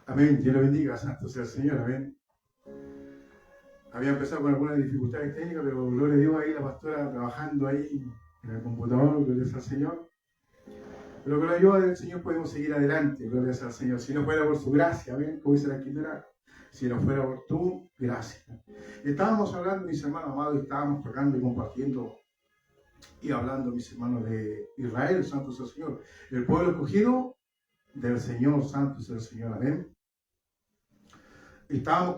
Amén, Dios lo bendiga, santo sea el Señor, amén. Había empezado con algunas dificultades técnicas, pero gloria a Dios, ahí la pastora trabajando ahí en el computador, gloria al Señor. Pero con la ayuda del Señor podemos seguir adelante, gloria al Señor. Si no fuera por su gracia, amén, como dice la Escritura, si no fuera por tu gracia. Estábamos hablando, mis hermanos amados, y estábamos tocando y compartiendo y hablando, mis hermanos, de Israel, santo sea el Señor. El pueblo escogido del Señor, santo sea el Señor, amén. Estábamos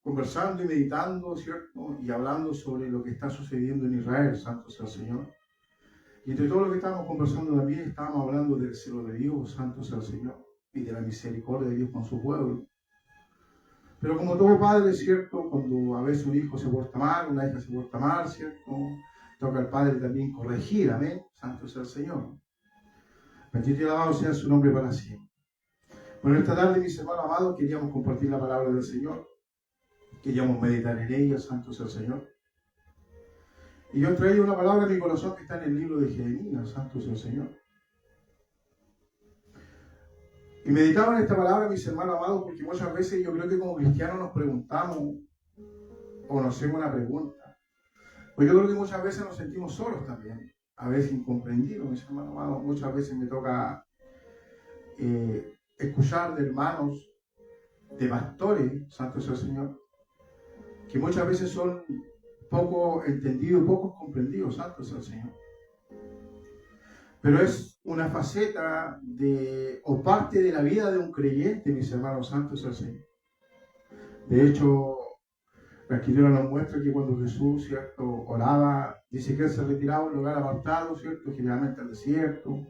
conversando y meditando, ¿cierto? Y hablando sobre lo que está sucediendo en Israel, santo sea el Señor. Y entre todo lo que estábamos conversando también, estábamos hablando del celo de Dios, santo sea el Señor, y de la misericordia de Dios con su pueblo. Pero como todo padre, ¿cierto? Cuando a veces un hijo se porta mal, una hija se porta mal, ¿cierto? Toca al padre también corregir, amén, santo sea el Señor. Bendito y alabado sea su nombre para siempre. Bueno, esta tarde, mis hermanos amados, queríamos compartir la palabra del Señor. Queríamos meditar en ella, santo sea el Señor. Y yo traía una palabra en mi corazón que está en el libro de Jeremías, santo sea el Señor. Y meditaba en esta palabra, mis hermanos amados, porque muchas veces yo creo que como cristianos nos preguntamos o nos hacemos una pregunta. Pues yo creo que muchas veces nos sentimos solos también, a veces incomprendidos, mis hermanos amados. Muchas veces me toca escuchar de hermanos, de pastores, santo sea el Señor, que muchas veces son poco entendidos, poco comprendidos, santo sea el Señor. Pero es una faceta o parte de la vida de un creyente, mis hermanos, santos sea el Señor. De hecho, la Escritura nos muestra que cuando Jesús, ¿cierto?, oraba, dice que él se retiraba a un lugar apartado, ¿cierto?, generalmente al desierto,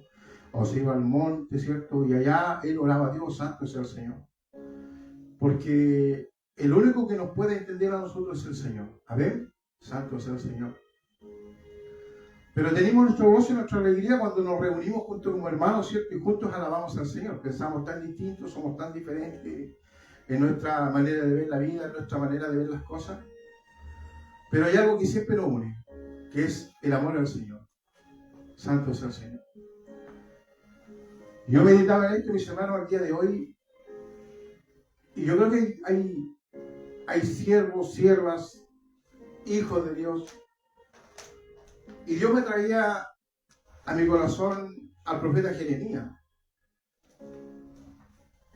o se iba al monte, ¿cierto?, y allá él oraba a Dios, santo sea el Señor. Porque el único que nos puede entender a nosotros es el Señor. Amén. Santo sea el Señor. Pero tenemos nuestro gozo y nuestra alegría cuando nos reunimos juntos como hermanos, ¿cierto? Y juntos alabamos al Señor. Pensamos tan distintos, somos tan diferentes en nuestra manera de ver la vida, en nuestra manera de ver las cosas. Pero hay algo que siempre nos une, que es el amor al Señor. Santo sea el Señor. Yo meditaba en esto, mis hermanos, al día de hoy. Y yo creo que hay siervos, siervas, hijos de Dios. Y Dios me traía a mi corazón al profeta Jeremías.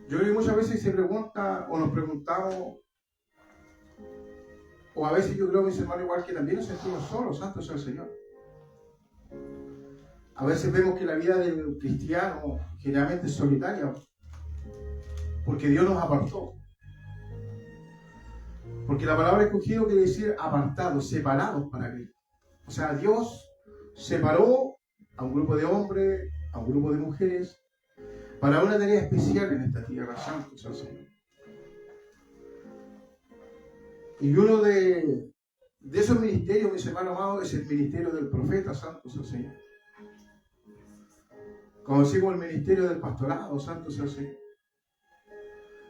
Yo creo que muchas veces se pregunta o nos preguntamos, o a veces yo creo, mis hermanos, igual que también nos sentimos solos, santo sea el Señor. A veces vemos que la vida del cristiano generalmente es solitaria, porque Dios nos apartó. Porque la palabra escogido quiere decir apartados, separados para Cristo. O sea, Dios separó a un grupo de hombres, a un grupo de mujeres, para una tarea especial en esta tierra, santo sea el Señor. Y uno de esos ministerios, mis hermanos amados, es el ministerio del profeta, santo sea el Señor. Conocido como el ministerio del pastorado, santo sea el Señor.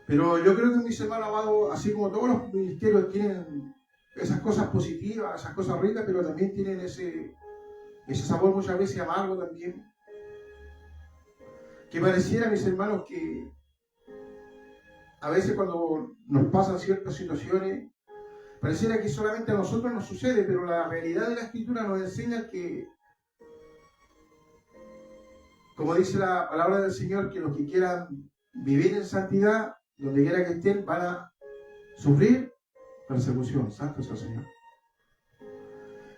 Pero yo creo que, mis hermanos amados, así como todos los ministerios tienen esas cosas positivas, esas cosas ricas, pero también tienen ese sabor muchas veces amargo también. Que pareciera, mis hermanos, que a veces cuando nos pasan ciertas situaciones, pareciera que solamente a nosotros nos sucede, pero la realidad de la Escritura nos enseña que, como dice la palabra del Señor, que los que quieran vivir en santidad, donde quiera que estén, van a sufrir persecución. Santo sea el Señor.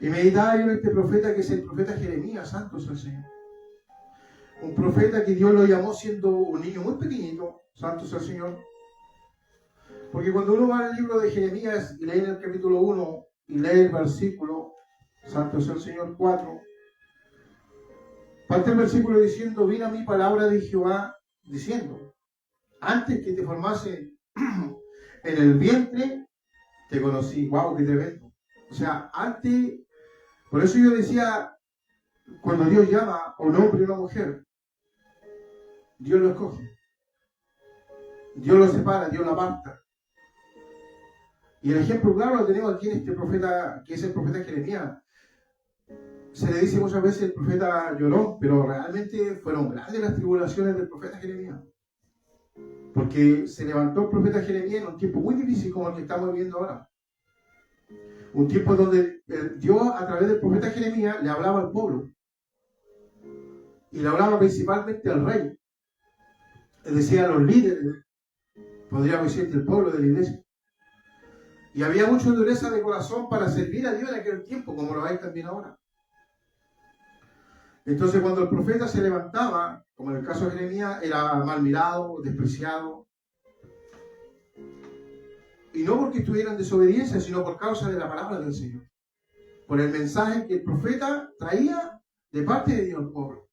Y meditaba yo en este profeta que es el profeta Jeremías, santo sea el Señor. Un profeta que Dios lo llamó siendo un niño muy pequeñito, santo sea el Señor. Porque cuando uno va al libro de Jeremías y lee en el capítulo 1 y lee el versículo, santo sea el Señor, 4, parte el versículo diciendo: vino a mí palabra de Jehová diciendo, antes que te formase en el vientre, te conocí. Wow, qué tremendo. O sea, antes, por eso yo decía, cuando Dios llama a un hombre y a una mujer, Dios lo escoge. Dios lo separa, Dios lo aparta. Y el ejemplo claro lo tenemos aquí en este profeta, que es el profeta Jeremías. Se le dice muchas veces el profeta lloró, pero realmente fueron grandes las tribulaciones del profeta Jeremías. Porque se levantó el profeta Jeremías en un tiempo muy difícil como el que estamos viviendo ahora. Un tiempo donde Dios a través del profeta Jeremías le hablaba al pueblo. Y le hablaba principalmente al rey. Es decir, a los líderes, podríamos decir, del pueblo, de la iglesia. Y había mucha dureza de corazón para servir a Dios en aquel tiempo, como lo hay también ahora. Entonces, cuando el profeta se levantaba, como en el caso de Jeremías, era mal mirado, despreciado. Y no porque estuviera en desobediencia, sino por causa de la palabra del Señor. Por el mensaje que el profeta traía de parte de Dios al pueblo.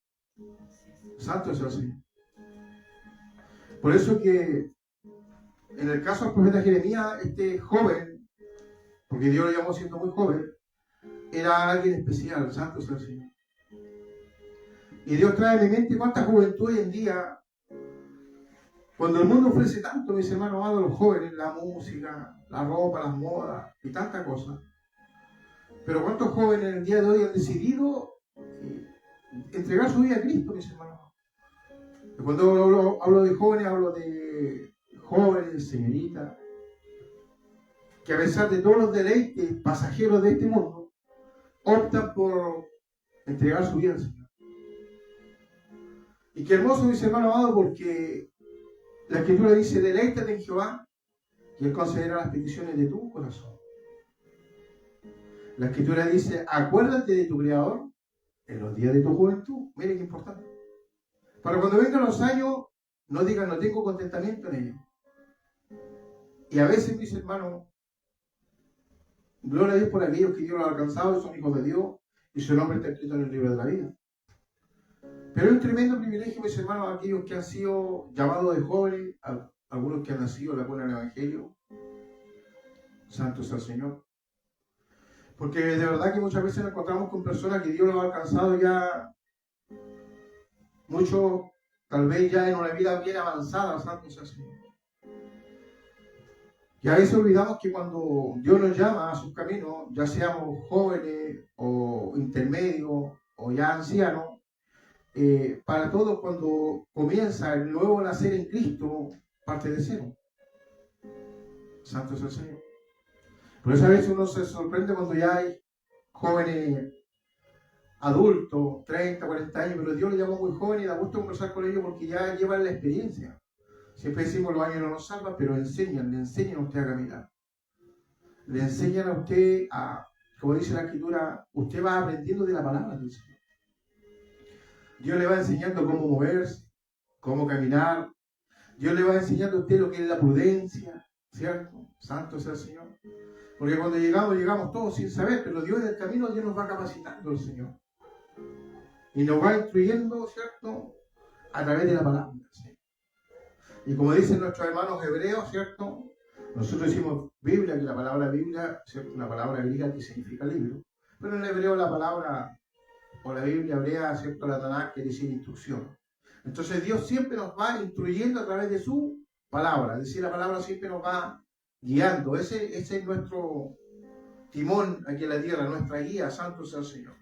Santo es el Señor. Por eso que en el caso del profeta Jeremías, este joven, porque Dios lo llamó siendo muy joven, era alguien especial. Santo es el Señor. Y Dios trae a mi mente cuánta juventud hoy en día, cuando el mundo ofrece tanto, mis hermanos amados, a los jóvenes, la música, la ropa, las modas y tantas cosas. Pero cuántos jóvenes en el día de hoy han decidido entregar su vida a Cristo, mis hermanos. Y cuando hablo de jóvenes, hablo de jóvenes, señoritas, que a pesar de todos los deleites pasajeros de este mundo, optan por entregar su vida al Señor. Y qué hermoso, mis hermanos amados, porque la Escritura dice: deleítate en Jehová y Él concederá las peticiones de tu corazón. La Escritura dice: acuérdate de tu Creador en los días de tu juventud. Mire qué importante. Para cuando vengan los años, no digan no tengo contentamiento en ellos. Y a veces, mis hermanos, gloria a Dios por aquellos que Dios los ha alcanzado y son hijos de Dios y su nombre está escrito en el libro de la vida. Pero es un tremendo privilegio, mis hermanos, aquellos que han sido llamados de jóvenes, algunos que han nacido en la cuna del Evangelio. Santo sea el Señor. Porque de verdad que muchas veces nos encontramos con personas que Dios los ha alcanzado ya, muchos tal vez ya en una vida bien avanzada. Santo sea el Señor. Y a veces olvidamos que cuando Dios nos llama a sus caminos, ya seamos jóvenes o intermedios o ya ancianos, para todos, cuando comienza el nuevo nacer en Cristo, parte de cero. Santo es el Señor. Por eso a veces uno se sorprende cuando ya hay jóvenes adultos, 30, 40 años, pero Dios los llama muy jóvenes y da gusto conversar con ellos porque ya llevan la experiencia. Siempre decimos los años no nos salvan, pero le enseñan a usted a caminar. Le enseñan a usted a, como dice la Escritura, usted va aprendiendo de la palabra del Señor. Dios le va enseñando cómo moverse, cómo caminar. Dios le va enseñando a usted lo que es la prudencia, ¿cierto? Santo sea el Señor. Porque cuando llegamos todos sin saber, pero Dios en el camino, Dios nos va capacitando el Señor. Y nos va instruyendo, ¿cierto? A través de la palabra, ¿sí? Y como dicen nuestros hermanos hebreos, ¿cierto? Nosotros decimos Biblia, que la palabra Biblia, ¿cierto? Una palabra griega que significa libro. Pero en hebreo la palabra, o la Biblia hebrea, ¿cierto? La Tanakh quiere decir instrucción. Entonces Dios siempre nos va instruyendo a través de su palabra. Es decir, la palabra siempre nos va guiando. Ese es nuestro timón aquí en la tierra, nuestra guía. Santo sea el Señor.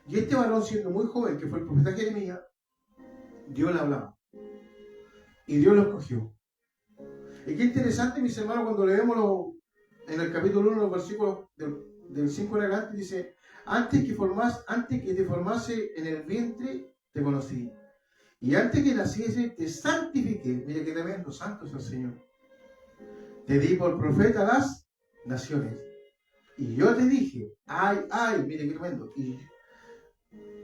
Y este varón, siendo muy joven, que fue el profeta Jeremías, Dios le hablaba. Y Dios lo escogió. Y qué interesante, mis hermanos, cuando leemos en el capítulo 1, los versículos del 5 en adelante, dice: antes que te formase en el vientre, te conocí. Y antes que naciese, te santifiqué. Mire qué tremendo, santo es el Señor. Te di por profeta a las naciones. Y yo te dije, mire qué tremendo.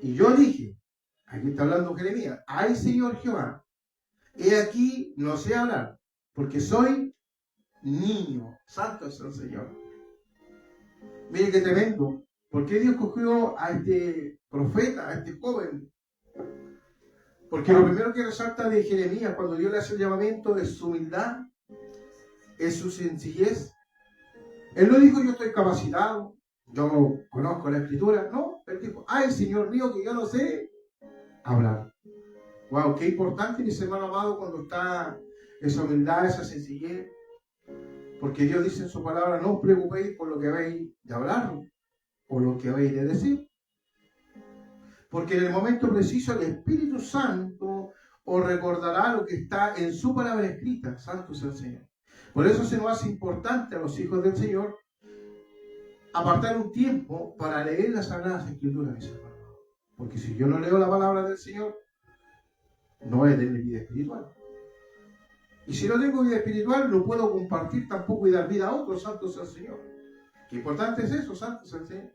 Y yo dije, aquí está hablando Jeremías: ay, Señor Jehová, he aquí no sé hablar, porque soy niño. Santo es el Señor. Mire qué tremendo. ¿Por qué Dios escogió a este profeta, a este joven? Porque lo primero que resalta de Jeremías, cuando Dios le hace el llamamiento, es su humildad, es su sencillez. Él no dijo: yo estoy capacitado, yo conozco la Escritura. No, él dijo: ay, Señor mío, que yo no sé hablar. Wow, qué importante, mis hermanos amados, cuando está esa humildad, esa sencillez. Porque Dios dice en su palabra: no os preocupéis por lo que habéis de hablar o lo que habéis de decir. Porque en el momento preciso el Espíritu Santo o recordará lo que está en su palabra escrita. Santo sea el Señor. Por eso se nos hace importante a los hijos del Señor apartar un tiempo para leer las Sagradas Escrituras, mis hermanos. Porque si yo no leo la palabra del Señor, no voy a tener vida espiritual. Y si no tengo vida espiritual, no puedo compartir tampoco y dar vida a otros. Santo sea el Señor. Qué importante es eso, santo sea el Señor.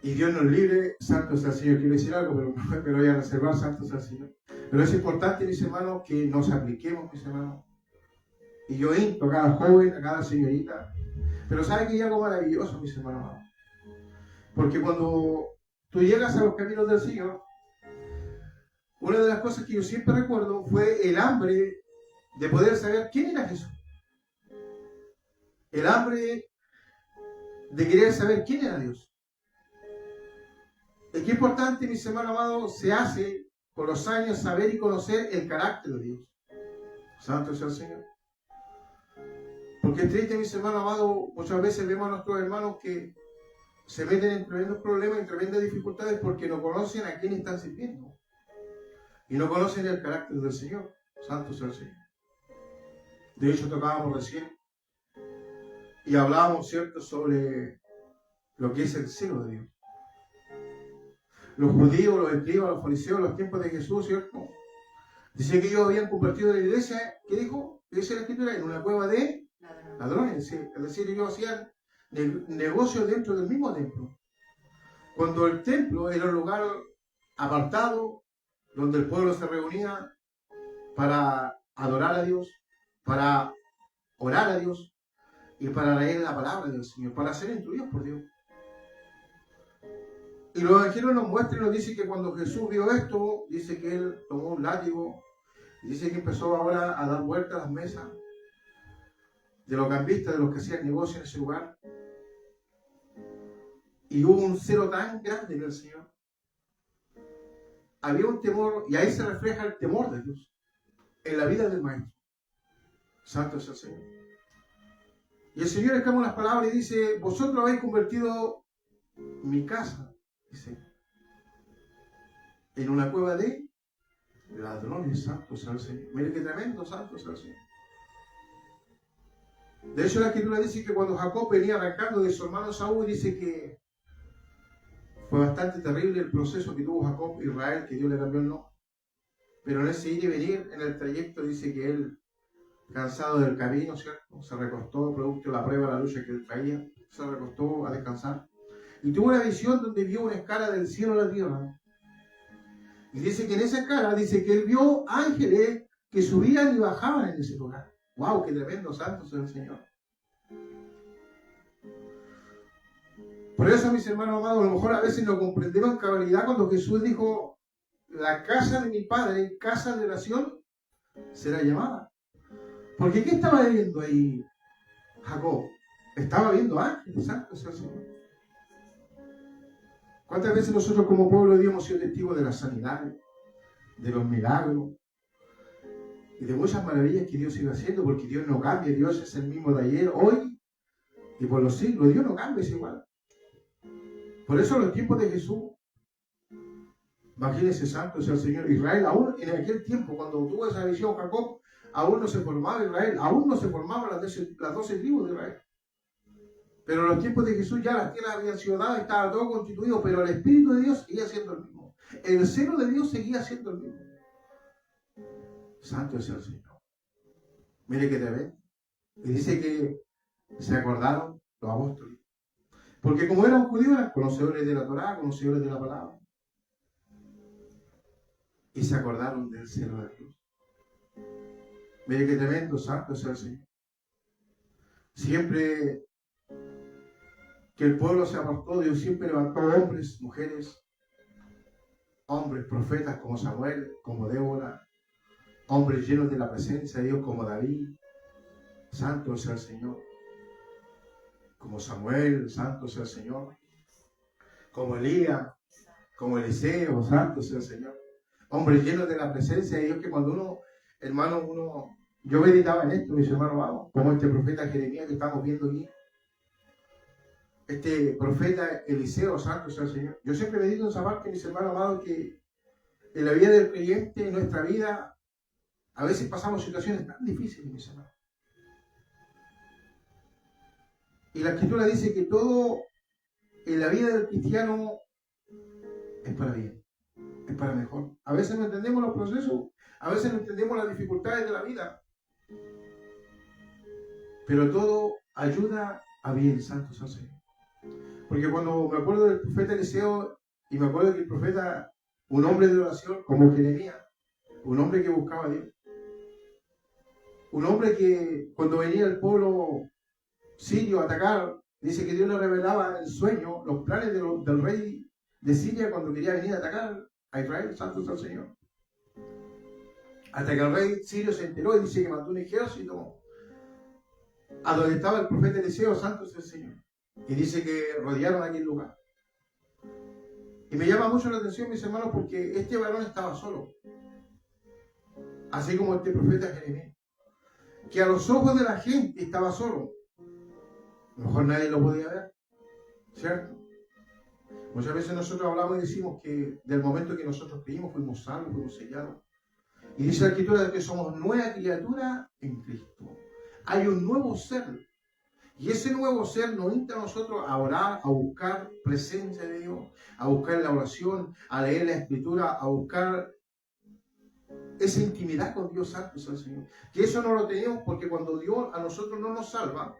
Y Dios nos libre, santo sea el Señor. Quiero decir algo, pero me lo voy a reservar, santo sea el Señor. Pero es importante, mis hermanos, que nos apliquemos, mis hermanos. Y yo insto a cada joven, a cada señorita. Pero ¿sabe que hay algo maravilloso, mis hermanos? Porque cuando tú llegas a los caminos del Señor, una de las cosas que yo siempre recuerdo fue el hambre de poder saber quién era Jesús. El hambre de querer saber quién era Dios. Es que importante, mis hermanos amados, se hace con los años saber y conocer el carácter de Dios. Santo sea el Señor. Porque es triste, mis hermanos amados, muchas veces vemos a nuestros hermanos que se meten en tremendos problemas, en tremendas dificultades porque no conocen a quién están sirviendo. Y no conocen el carácter del Señor. Santo sea el Señor. De hecho, tocábamos recién y hablábamos, ¿cierto?, sobre lo que es el celo de Dios. Los judíos, los escribas, los fariseos, en los tiempos de Jesús, ¿cierto? Dice que ellos habían convertido la iglesia, ¿qué dijo? ¿Qué dice la Escritura? En una cueva de ladrones. ¿Sí? Es decir, ellos hacían negocios dentro del mismo templo. Cuando el templo era un lugar apartado, donde el pueblo se reunía para adorar a Dios, para orar a Dios y para leer la palabra del Señor, para ser instruidos por Dios. Y los evangelios nos muestran y nos dice que cuando Jesús vio esto, dice que él tomó un látigo, y dice que empezó ahora a dar vueltas a las mesas de los cambistas, de los que hacían negocio en ese lugar. Y hubo un celo tan grande en el Señor. Había un temor, y ahí se refleja el temor de Dios en la vida del maestro. Santo es el Señor. Y el Señor exclama unas palabras y dice: vosotros habéis convertido mi casa, dice, en una cueva de ladrones. Santo sea el Señor. Mire qué tremendo, santo sea el Señor. De hecho, la Escritura dice que cuando Jacob venía arrancando de su hermano Saúl, dice que fue bastante terrible el proceso que tuvo Jacob, Israel, que Dios le cambió el nombre. Pero en ese ir y venir, en el trayecto, dice que él, cansado del camino, ¿cierto?, se recostó, producto de la prueba, la lucha que él traía, se recostó a descansar. Y tuvo una visión donde vio una escala del cielo a la tierra. Y dice que en esa escala, dice que él vio ángeles que subían y bajaban en ese lugar. ¡Wow! ¡Qué tremendo! Santo sea el Señor. Por eso, mis hermanos amados, a lo mejor a veces no comprendemos en cabalidad cuando Jesús dijo: la casa de mi Padre, casa de oración, será llamada. Porque ¿qué estaba viendo ahí Jacob? Estaba viendo ángeles. Santo sea el Señor. ¿Cuántas veces nosotros como pueblo de Dios hemos sido testigos de la sanidad, de los milagros y de muchas maravillas que Dios sigue haciendo? Porque Dios no cambia, Dios es el mismo de ayer, hoy y por los siglos. Dios no cambia, es igual. Por eso en los tiempos de Jesús, imagínense, santo sea el Señor, Israel aún en aquel tiempo, cuando tuvo esa visión Jacob, aún no se formaba Israel, aún no se formaban las 12 tribus de Israel. Pero en los tiempos de Jesús ya las tierras habían sido dadas, estaba todo constituido, pero el Espíritu de Dios seguía siendo el mismo. El celo de Dios seguía siendo el mismo. Santo es el Señor. Mire que te ven. Y dice que se acordaron los apóstoles. Porque como eran judíos, eran conocedores de la Torá, conocedores de la palabra. Y se acordaron del celo de Dios. Mire que tremendo, santo es el Señor. Siempre que el pueblo se apartó, Dios siempre levantó hombres, mujeres, hombres, profetas como Samuel, como Débora, hombres llenos de la presencia de Dios como David, santo sea el Señor, como Samuel, santo sea el Señor, como Elías, como Eliseo, santo sea el Señor, hombres llenos de la presencia de Dios, que cuando uno, hermano, yo meditaba en esto, mis hermanos, vamos, como este profeta Jeremías que estamos viendo aquí. este profeta Eliseo, santo sea el Señor. Yo siempre me digo en esa parte, mis hermanos amados, que en la vida del creyente, en nuestra vida, a veces pasamos situaciones tan difíciles, mis hermanos. Y la Escritura dice que todo en la vida del cristiano es para bien, es para mejor. A veces no entendemos los procesos, a veces no entendemos las dificultades de la vida, pero todo ayuda a bien, santo sea el Señor. Porque cuando me acuerdo del profeta Eliseo, y me acuerdo que el profeta, un hombre de oración como Jeremías, un hombre que buscaba a Dios, un hombre que cuando venía el pueblo sirio a atacar, dice que Dios le revelaba en el sueño los planes del rey de Siria cuando quería venir a atacar a Israel, santo sea el Señor. Hasta que el rey sirio se enteró y dice que mandó un ejército a donde estaba el profeta Eliseo, santo sea el Señor. Y dice que rodearon aquel lugar. Y me llama mucho la atención, mis hermanos, porque este varón estaba solo. Así como este profeta Jeremías. Que a los ojos de la gente estaba solo. A lo mejor nadie lo podía ver. ¿Cierto? Muchas veces nosotros hablamos y decimos que del momento que nosotros creímos fuimos salvos, fuimos sellados. Y dice la Escritura que somos nueva criatura en Cristo. Hay un nuevo ser. Y ese nuevo ser nos invita a nosotros a orar, a buscar presencia de Dios, a buscar la oración, a leer la Escritura, a buscar esa intimidad con Dios santo, Señor. Que eso no lo tenemos porque cuando Dios a nosotros no nos salva,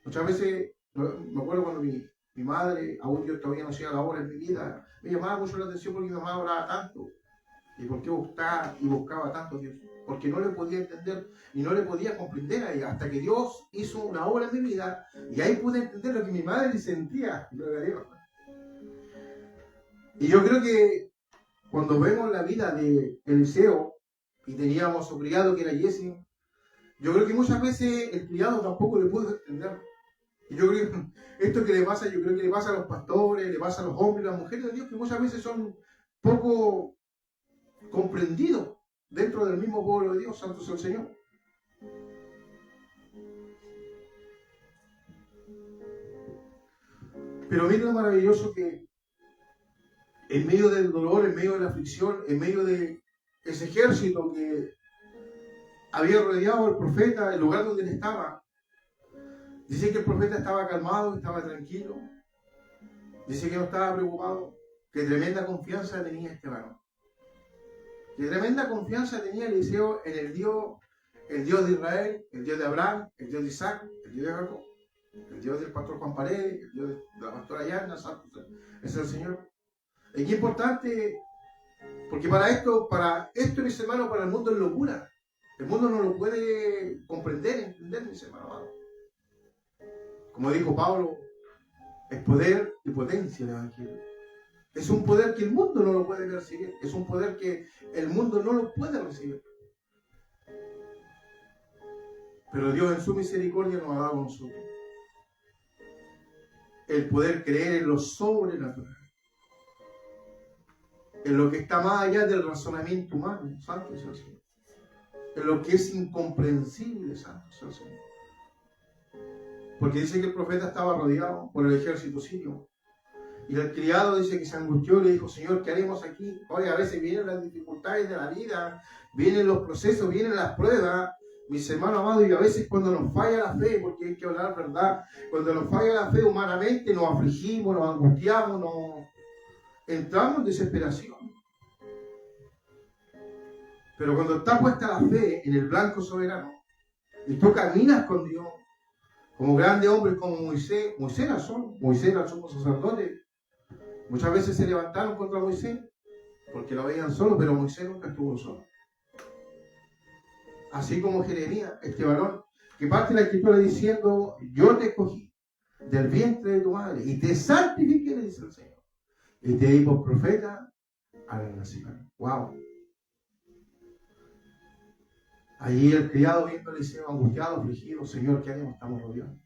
muchas veces, me acuerdo cuando mi madre, aún Dios todavía no hacía la obra en mi vida, me llamaba mucho la atención porque mi mamá oraba tanto. ¿Y por qué buscaba tanto a Dios? Porque no le podía entender y no le podía comprender a ella, hasta que Dios hizo una obra en mi vida y ahí pude entender lo que mi madre sentía. Y yo creo que cuando vemos la vida de Eliseo y teníamos a su criado que era Jesse, yo creo que muchas veces el criado tampoco le pudo entender. Y yo creo que esto que le pasa, yo creo que le pasa a los pastores, le pasa a los hombres, a las mujeres de Dios, que muchas veces son poco comprendidos dentro del mismo pueblo de Dios, santo sea el Señor. Pero mira lo maravilloso que en medio del dolor, en medio de la aflicción, en medio de ese ejército que había rodeado al profeta, el lugar donde él estaba, dice que el profeta estaba calmado, estaba tranquilo, dice que no estaba preocupado, que tremenda confianza tenía este varón. Que tremenda confianza tenía Eliseo en el Dios de Israel, el Dios de Abraham, el Dios de Isaac, el Dios de Jacob, el Dios del pastor Juan Paredes, el Dios de la pastora Yarna, es el Señor. Es que importante, porque para esto, mis hermanos, para el mundo es locura. El mundo no lo puede comprender, entender, mis hermanos. Como dijo Pablo, es poder y potencia el Evangelio. Es un poder que el mundo no lo puede recibir. Es un poder que el mundo no lo puede recibir. Pero Dios en su misericordia nos ha dado a nosotros el poder creer en lo sobrenatural. En lo que está más allá del razonamiento humano. Santo sea el Señor. En lo que es incomprensible. Santo sea el Señor. Porque dice que el profeta estaba rodeado por el ejército sirio. Y el criado dice que se angustió y le dijo, Señor, ¿qué haremos aquí? Oye, a veces vienen las dificultades de la vida, vienen los procesos, vienen las pruebas, mis hermanos amados, y a veces cuando nos falla la fe, porque hay que hablar verdad, cuando nos falla la fe humanamente, nos afligimos, nos angustiamos, entramos en desesperación. Pero cuando está puesta la fe en el blanco soberano, y tú caminas con Dios, como grandes hombres como Moisés era el sumo sacerdote. Muchas veces se levantaron contra Moisés porque lo veían solo, pero Moisés nunca estuvo solo. Así como Jeremías, este varón, que parte de la Escritura diciendo, yo te escogí del vientre de tu madre y te santifiqué, le dice el Señor, y te di por profeta a la nación. ¡Wow! Allí el criado viendo a Eliseo angustiado, afligido, Señor, ¿qué haremos? Estamos rodeados.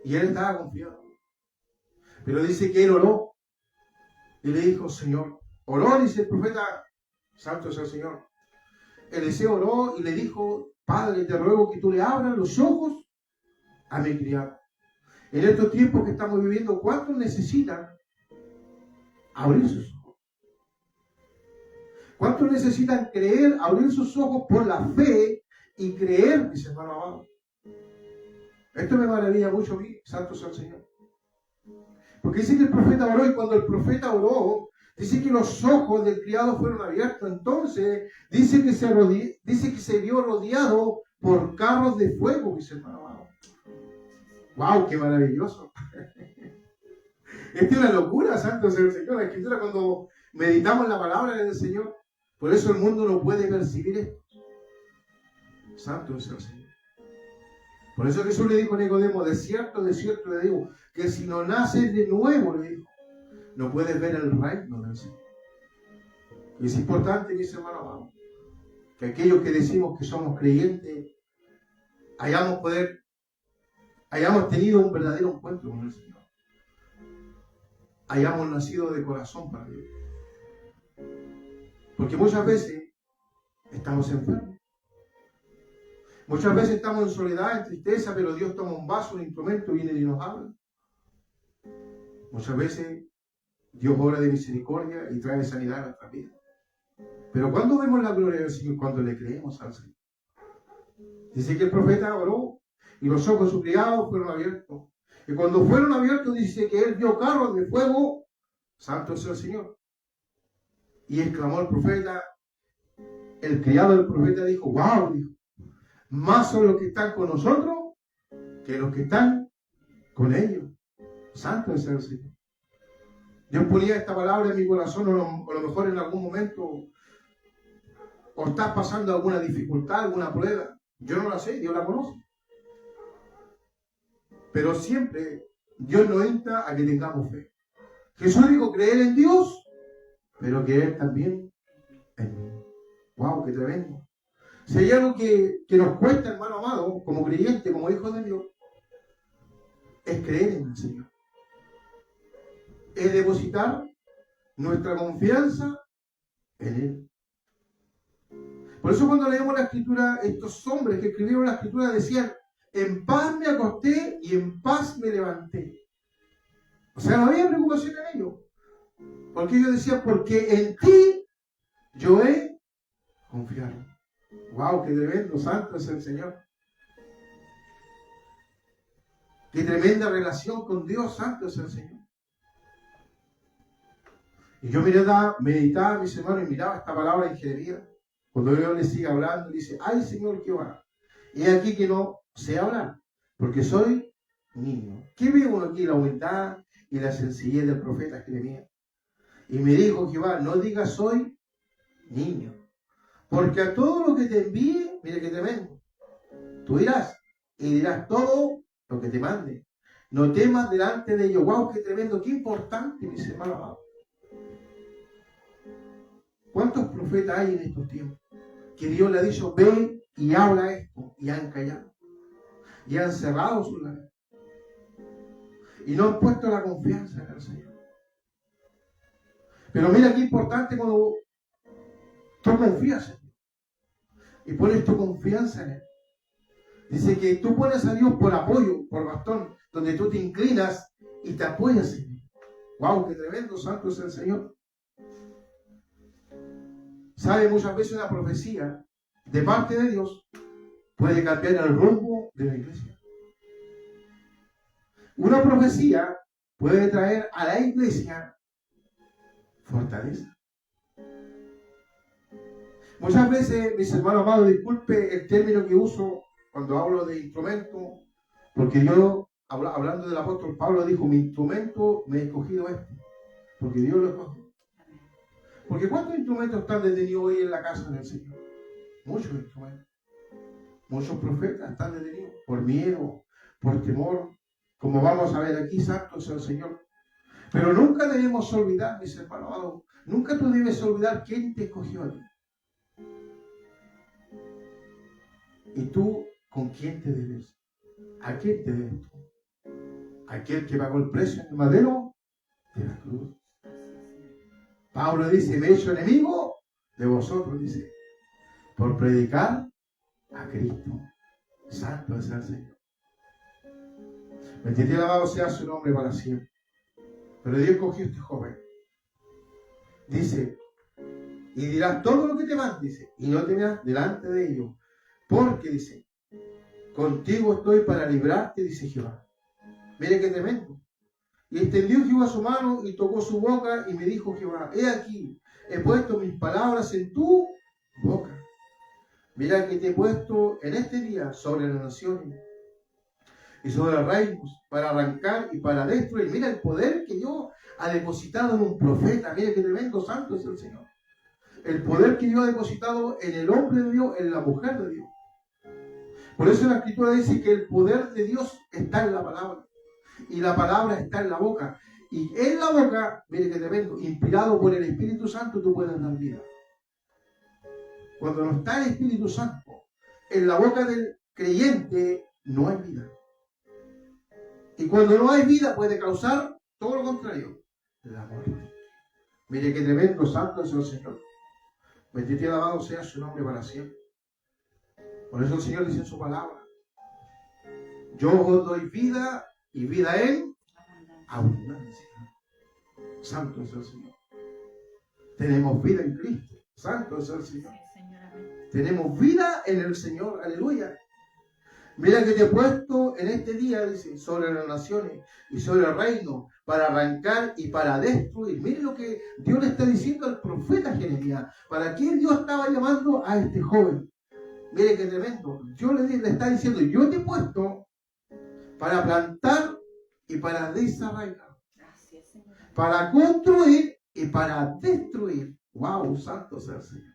Y él estaba confiado. Pero dice que él oró y le dijo, Señor, oró, dice el profeta, santo sea el Señor. Eliseo oró y le dijo, Padre, te ruego que tú le abras los ojos a mi criado. En estos tiempos que estamos viviendo, ¿cuántos necesitan abrir sus ojos? ¿Cuántos necesitan creer, abrir sus ojos por la fe y creer, mis hermanos amados? Esto me maravilla mucho a mí, santo sea el Señor. Porque dice que el profeta oró, y cuando el profeta oró, dice que los ojos del criado fueron abiertos. Entonces, dice que se vio rodeado por carros de fuego, mis hermanos amados. ¡Wow! ¡Qué maravilloso! Esta es una locura, santo sea el Señor. La Escritura, cuando meditamos la palabra del Señor, por eso el mundo no puede percibir esto. Santo sea el Señor. Por eso Jesús le dijo a Nicodemo: de cierto le digo, que si no naces de nuevo, le dijo, no puedes ver el reino del Señor. Y es importante, mis hermanos amados, que aquellos que decimos que somos creyentes hayamos tenido un verdadero encuentro con el Señor. Hayamos nacido de corazón para Dios. Porque muchas veces estamos enfermos. Muchas veces estamos en soledad, en tristeza, pero Dios toma un vaso, un instrumento, viene y nos habla. Muchas veces Dios obra de misericordia y trae sanidad a nuestra vida. Pero cuando vemos la gloria del Señor, cuando le creemos al Señor. Dice que el profeta oró y los ojos de su criado fueron abiertos. Y cuando fueron abiertos, dice que él vio carros de fuego. Santo sea el Señor. Y exclamó el profeta, el criado del profeta dijo: wow, dijo, más son los que están con nosotros que los que están con ellos. Santo sea el Señor. Dios ponía esta palabra en mi corazón, o a lo mejor en algún momento, o estás pasando alguna dificultad, alguna prueba. Yo no la sé, Dios la conoce. Pero siempre Dios nos insta a que tengamos fe. Jesús dijo creer en Dios, pero creer también en mí. ¡Wow! ¡Qué tremendo! Si hay algo que nos cuesta, hermano amado, como creyente, como hijos de Dios, es creer en el Señor. Es depositar nuestra confianza en Él. Por eso cuando leemos la Escritura, estos hombres que escribieron la Escritura decían: en paz me acosté y en paz me levanté. O sea, no había preocupación en ellos. Porque ellos decían: porque en ti yo he confiado. ¡Wow! ¡Qué tremendo! Santo es el Señor. ¡Qué tremenda relación con Dios! Santo es el Señor. Y yo meditaba, mis hermanos, y miraba esta palabra en Jeremías. Cuando Dios le sigue hablando, dice: ¡ay, Señor Jehová! He aquí que no sé hablar, porque soy niño. ¿Qué ve uno aquí? La humildad y la sencillez del profeta Jeremías. Y me dijo Jehová: no digas soy niño, porque a todo lo que te envíe, mire que tremendo, tú irás y dirás todo lo que te mande. No temas delante de ellos. ¡Wow! ¡Qué tremendo! ¡Qué importante, mis hermanos amados! ¿Cuántos profetas hay en estos tiempos que Dios le ha dicho: ve y habla esto, y han callado, y han cerrado sus labios, y no han puesto la confianza en el Señor? Pero mira qué importante cuando tú confías en Dios y pones tu confianza en Él. Dice que tú pones a Dios por apoyo, por bastón, donde tú te inclinas y te apoyas en Él. ¡Wow! ¡Qué tremendo! Santo es el Señor. ¿Sabe? Muchas veces una profecía de parte de Dios puede cambiar el rumbo de la iglesia. Una profecía puede traer a la iglesia fortaleza. Muchas veces, mis hermanos amados, disculpe el término que uso cuando hablo de instrumento, porque yo, hablando del apóstol Pablo, dijo: mi instrumento me he escogido este, porque Dios lo escogió. Porque ¿cuántos instrumentos están detenidos hoy en la casa del Señor? Muchos instrumentos. Muchos profetas están detenidos por miedo, por temor, como vamos a ver aquí. Santo es el Señor. Pero nunca debemos olvidar, mis hermanos, nunca tú debes olvidar quién te escogió a ti. Y tú, ¿con quién te debes? ¿A quién te debes tú? ¿Aquel que pagó el precio en el madero de la cruz? Pablo dice: me he hecho enemigo de vosotros, dice, por predicar a Cristo. Santo es el Señor. Bendito y alabado sea su nombre para siempre. Pero Dios cogió a este joven. Dice, y dirás todo lo que te mande, dice, y no temerás delante de ellos. Porque, dice, contigo estoy para librarte, dice Jehová. Mire qué tremendo. Y extendió Jehová su mano y tocó su boca y me dijo Jehová, he aquí, he puesto mis palabras en tu boca. Mira que te he puesto en este día sobre las naciones y sobre los reinos para arrancar y para destruir. Mira el poder que Dios ha depositado en un profeta. Mira qué tremendo, santo es el Señor. El poder que Dios ha depositado en el hombre de Dios, en la mujer de Dios. Por eso la Escritura dice que el poder de Dios está en la palabra. Y la palabra está en la boca. Y en la boca, mire que tremendo, inspirado por el Espíritu Santo, tú puedes dar vida. Cuando no está el Espíritu Santo, en la boca del creyente no hay vida. Y cuando no hay vida puede causar todo lo contrario, la muerte. Mire qué tremendo, santo es el Señor. Bendito y alabado sea su nombre para siempre. Por eso el Señor dice en su palabra, yo os doy vida y vida en abundancia. Santo es el Señor. Tenemos vida en Cristo. Santo es el Señor. Tenemos vida en el Señor. Aleluya. Mira que te he puesto en este día, dice, sobre las naciones y sobre el reino, para arrancar y para destruir. Mire lo que Dios le está diciendo al profeta Jeremías. ¿Para quién Dios estaba llamando a este joven? Mire qué tremendo. Dios le está diciendo, yo te he puesto para plantar y para desarraigar. Para construir y para destruir. ¡Wow! Santo sea el Señor.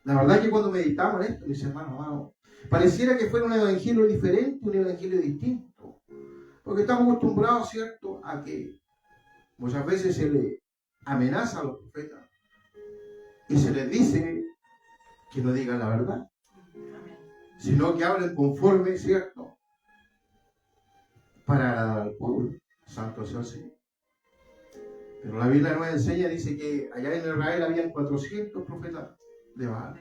La verdad que cuando meditamos en esto, mis hermanos amados, pareciera que fuera un evangelio diferente, un evangelio distinto. Porque estamos acostumbrados, ¿cierto?, a que muchas veces se le amenaza a los profetas y se les dice que no digan la verdad, sino que hablen conforme, ¿cierto?, para agradar al pueblo. Santo sea el Señor. Pero la Biblia nos enseña, dice que allá en Israel habían 400 profetas de Baal.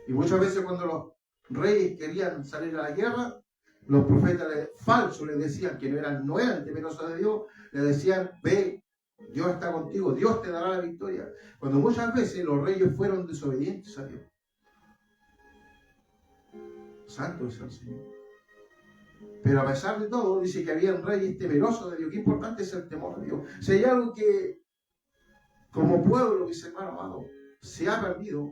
Y muchas veces cuando los reyes querían salir a la guerra, los profetas falsos les decían que no eran temerosos de Dios, les decían, ve, Dios está contigo, Dios te dará la victoria. Cuando muchas veces los reyes fueron desobedientes a Dios. Santo es el Señor. Pero a pesar de todo, dice que había reyes temerosos de Dios. Qué importante es el temor de Dios. Si hay algo que, como pueblo, mis hermanos amados, se ha perdido,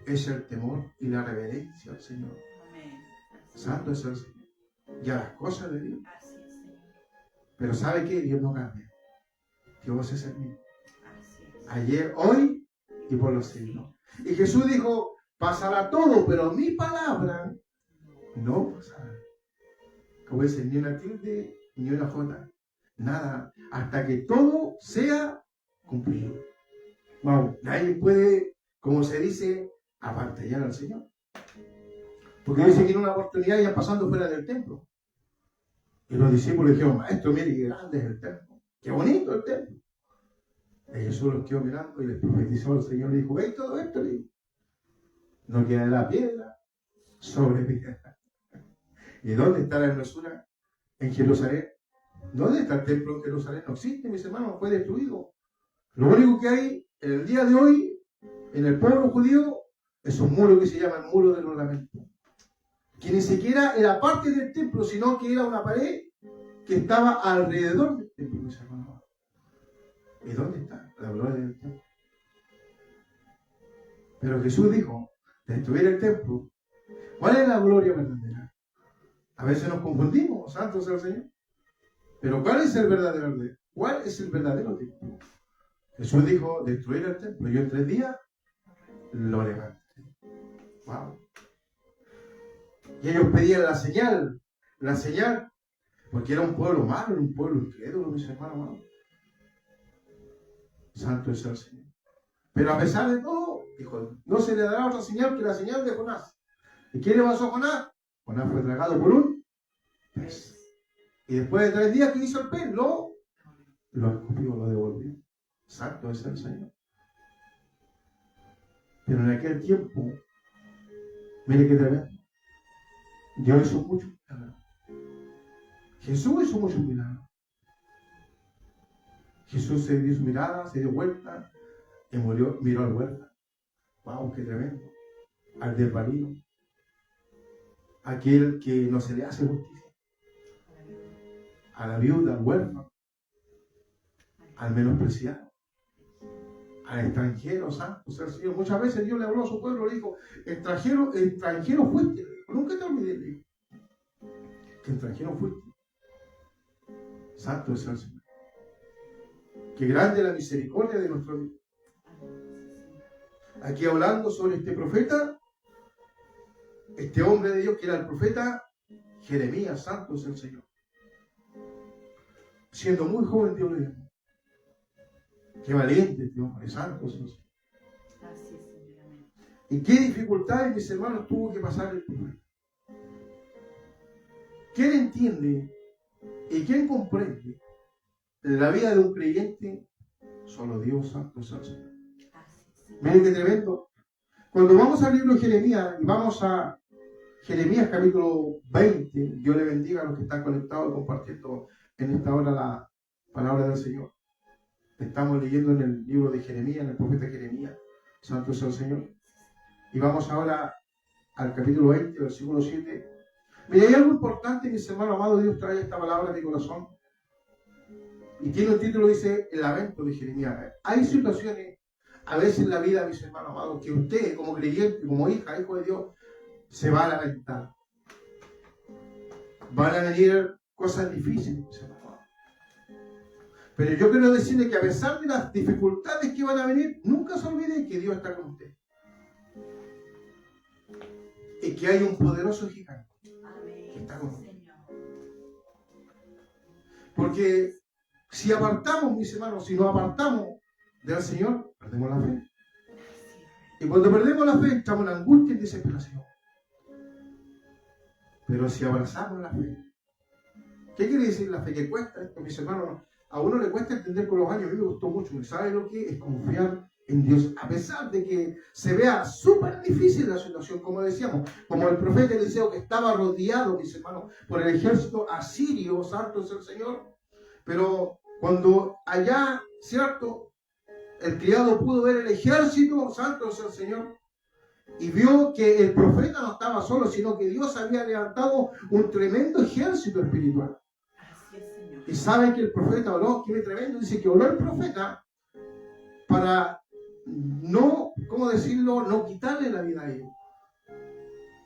es el temor y la reverencia al Señor. Amén. Santo es el Señor. Y a las cosas de Dios. Pero ¿sabe qué? Dios no cambia. Dios es el mismo. Ayer, hoy y por los siglos. Y Jesús dijo, pasará todo, pero mi palabra no pasará. Como dice, ni una tilde, ni una jota. Nada. Hasta que todo sea cumplido. Wow. Nadie puede, como se dice, apartar al Señor. Porque dice que en una oportunidad iban pasando fuera del templo. Y los discípulos dijeron, maestro, mire qué grande es el templo. Qué bonito el templo. Y Jesús los quedó mirando y les profetizó al Señor. Le dijo, ¿veis todo esto? Le dijo, no quedará piedra sobre piedra. ¿Y dónde está la hermosura? En Jerusalén. ¿Dónde está el templo en Jerusalén? No existe, mis hermanos, fue destruido. Lo único que hay en el día de hoy, en el pueblo judío, es un muro que se llama el muro de los lamentos. Que ni siquiera era parte del templo, sino que era una pared que estaba alrededor del templo, mis hermanos. ¿Y dónde está la gloria del templo? Pero Jesús dijo, destruir el templo. ¿Cuál es la gloria verdadera? A veces nos confundimos, santo sea el Señor. Pero ¿cuál es el verdadero? ¿Cuál es el verdadero templo? Jesús dijo, destruir el templo. Yo en 3 días lo levanté. Wow. Y ellos pedían la señal, porque era un pueblo malo, era un pueblo incrédulo, mis hermanos. Santo es el Señor. Pero a pesar de todo, dijo, no se le dará otra señal que la señal de Jonás. ¿Y qué le pasó a Jonás? Jonás fue tragado por un pez. Y después de 3 días, ¿qué hizo el pez? Lo escupió, lo devolvió. Santo es el Señor. Pero en aquel tiempo, mire qué tremendo. Dios hizo mucho. Jesús hizo muchos milagros. Jesús se dio su mirada, se dio vuelta y miró al huérfano. ¡Wow, qué tremendo! Al desvalido. Aquel que no se le hace justicia. A la viuda, al huérfano. Al menospreciado. Al extranjero, santo sea el Señor. Muchas veces Dios le habló a su pueblo, le dijo, extranjero fuiste. Nunca te olvides, le dijo. Que extranjero fuiste. Santo sea el Señor. Qué grande la misericordia de nuestro Dios. Aquí hablando sobre este profeta, este hombre de Dios que era el profeta Jeremías, santo es el Señor. Siendo muy joven, Dios le llamó. Qué valiente este hombre, santo es el Señor. ¿Y qué dificultades, mis hermanos, tuvo que pasar el profeta? ¿Quién entiende y quién comprende la vida de un creyente? Solo Dios, santo es el Señor. Miren qué tremendo. Cuando vamos al libro de Jeremías y vamos a Jeremías capítulo 20, Dios le bendiga a los que están conectados compartiendo en esta hora la palabra del Señor. Estamos leyendo en el libro de Jeremías, en el profeta Jeremías, santo sea el Señor. Y vamos ahora al capítulo 20, versículo 7. Mira, hay algo importante, mis hermanos amados, Dios trae esta palabra a mi corazón. Y tiene un título, dice, el lamento de Jeremías. Hay situaciones, a veces en la vida, mis hermanos amados, que usted, como creyente, como hija, hijo de Dios, se va a lamentar. Van a venir cosas difíciles, mis hermanos amados. Pero yo quiero decirle que a pesar de las dificultades que van a venir, nunca se olvide que Dios está con usted. Y que hay un poderoso gigante que está con usted. Porque si apartamos, mis hermanos, si nos apartamos del Señor, perdemos la fe. Y cuando perdemos la fe, estamos en angustia y desesperación. Pero si abrazamos la fe, ¿qué quiere decir la fe? Que cuesta esto, mis hermanos. A uno le cuesta entender con los años. A mí me gustó mucho. ¿Sabe lo que es? Confiar en Dios. A pesar de que se vea súper difícil la situación, como decíamos, como el profeta Eliseo que estaba rodeado, mis hermanos, por el ejército asirio, santo es el Señor. Pero cuando allá, ¿cierto? El criado pudo ver el ejército, santo es el Señor, y vio que el profeta no estaba solo, sino que Dios había levantado un tremendo ejército espiritual. Así es, Señor. Y sabe que el profeta oró, que es tremendo, dice que oró el profeta para no, ¿cómo decirlo?, no quitarle la vida a ellos,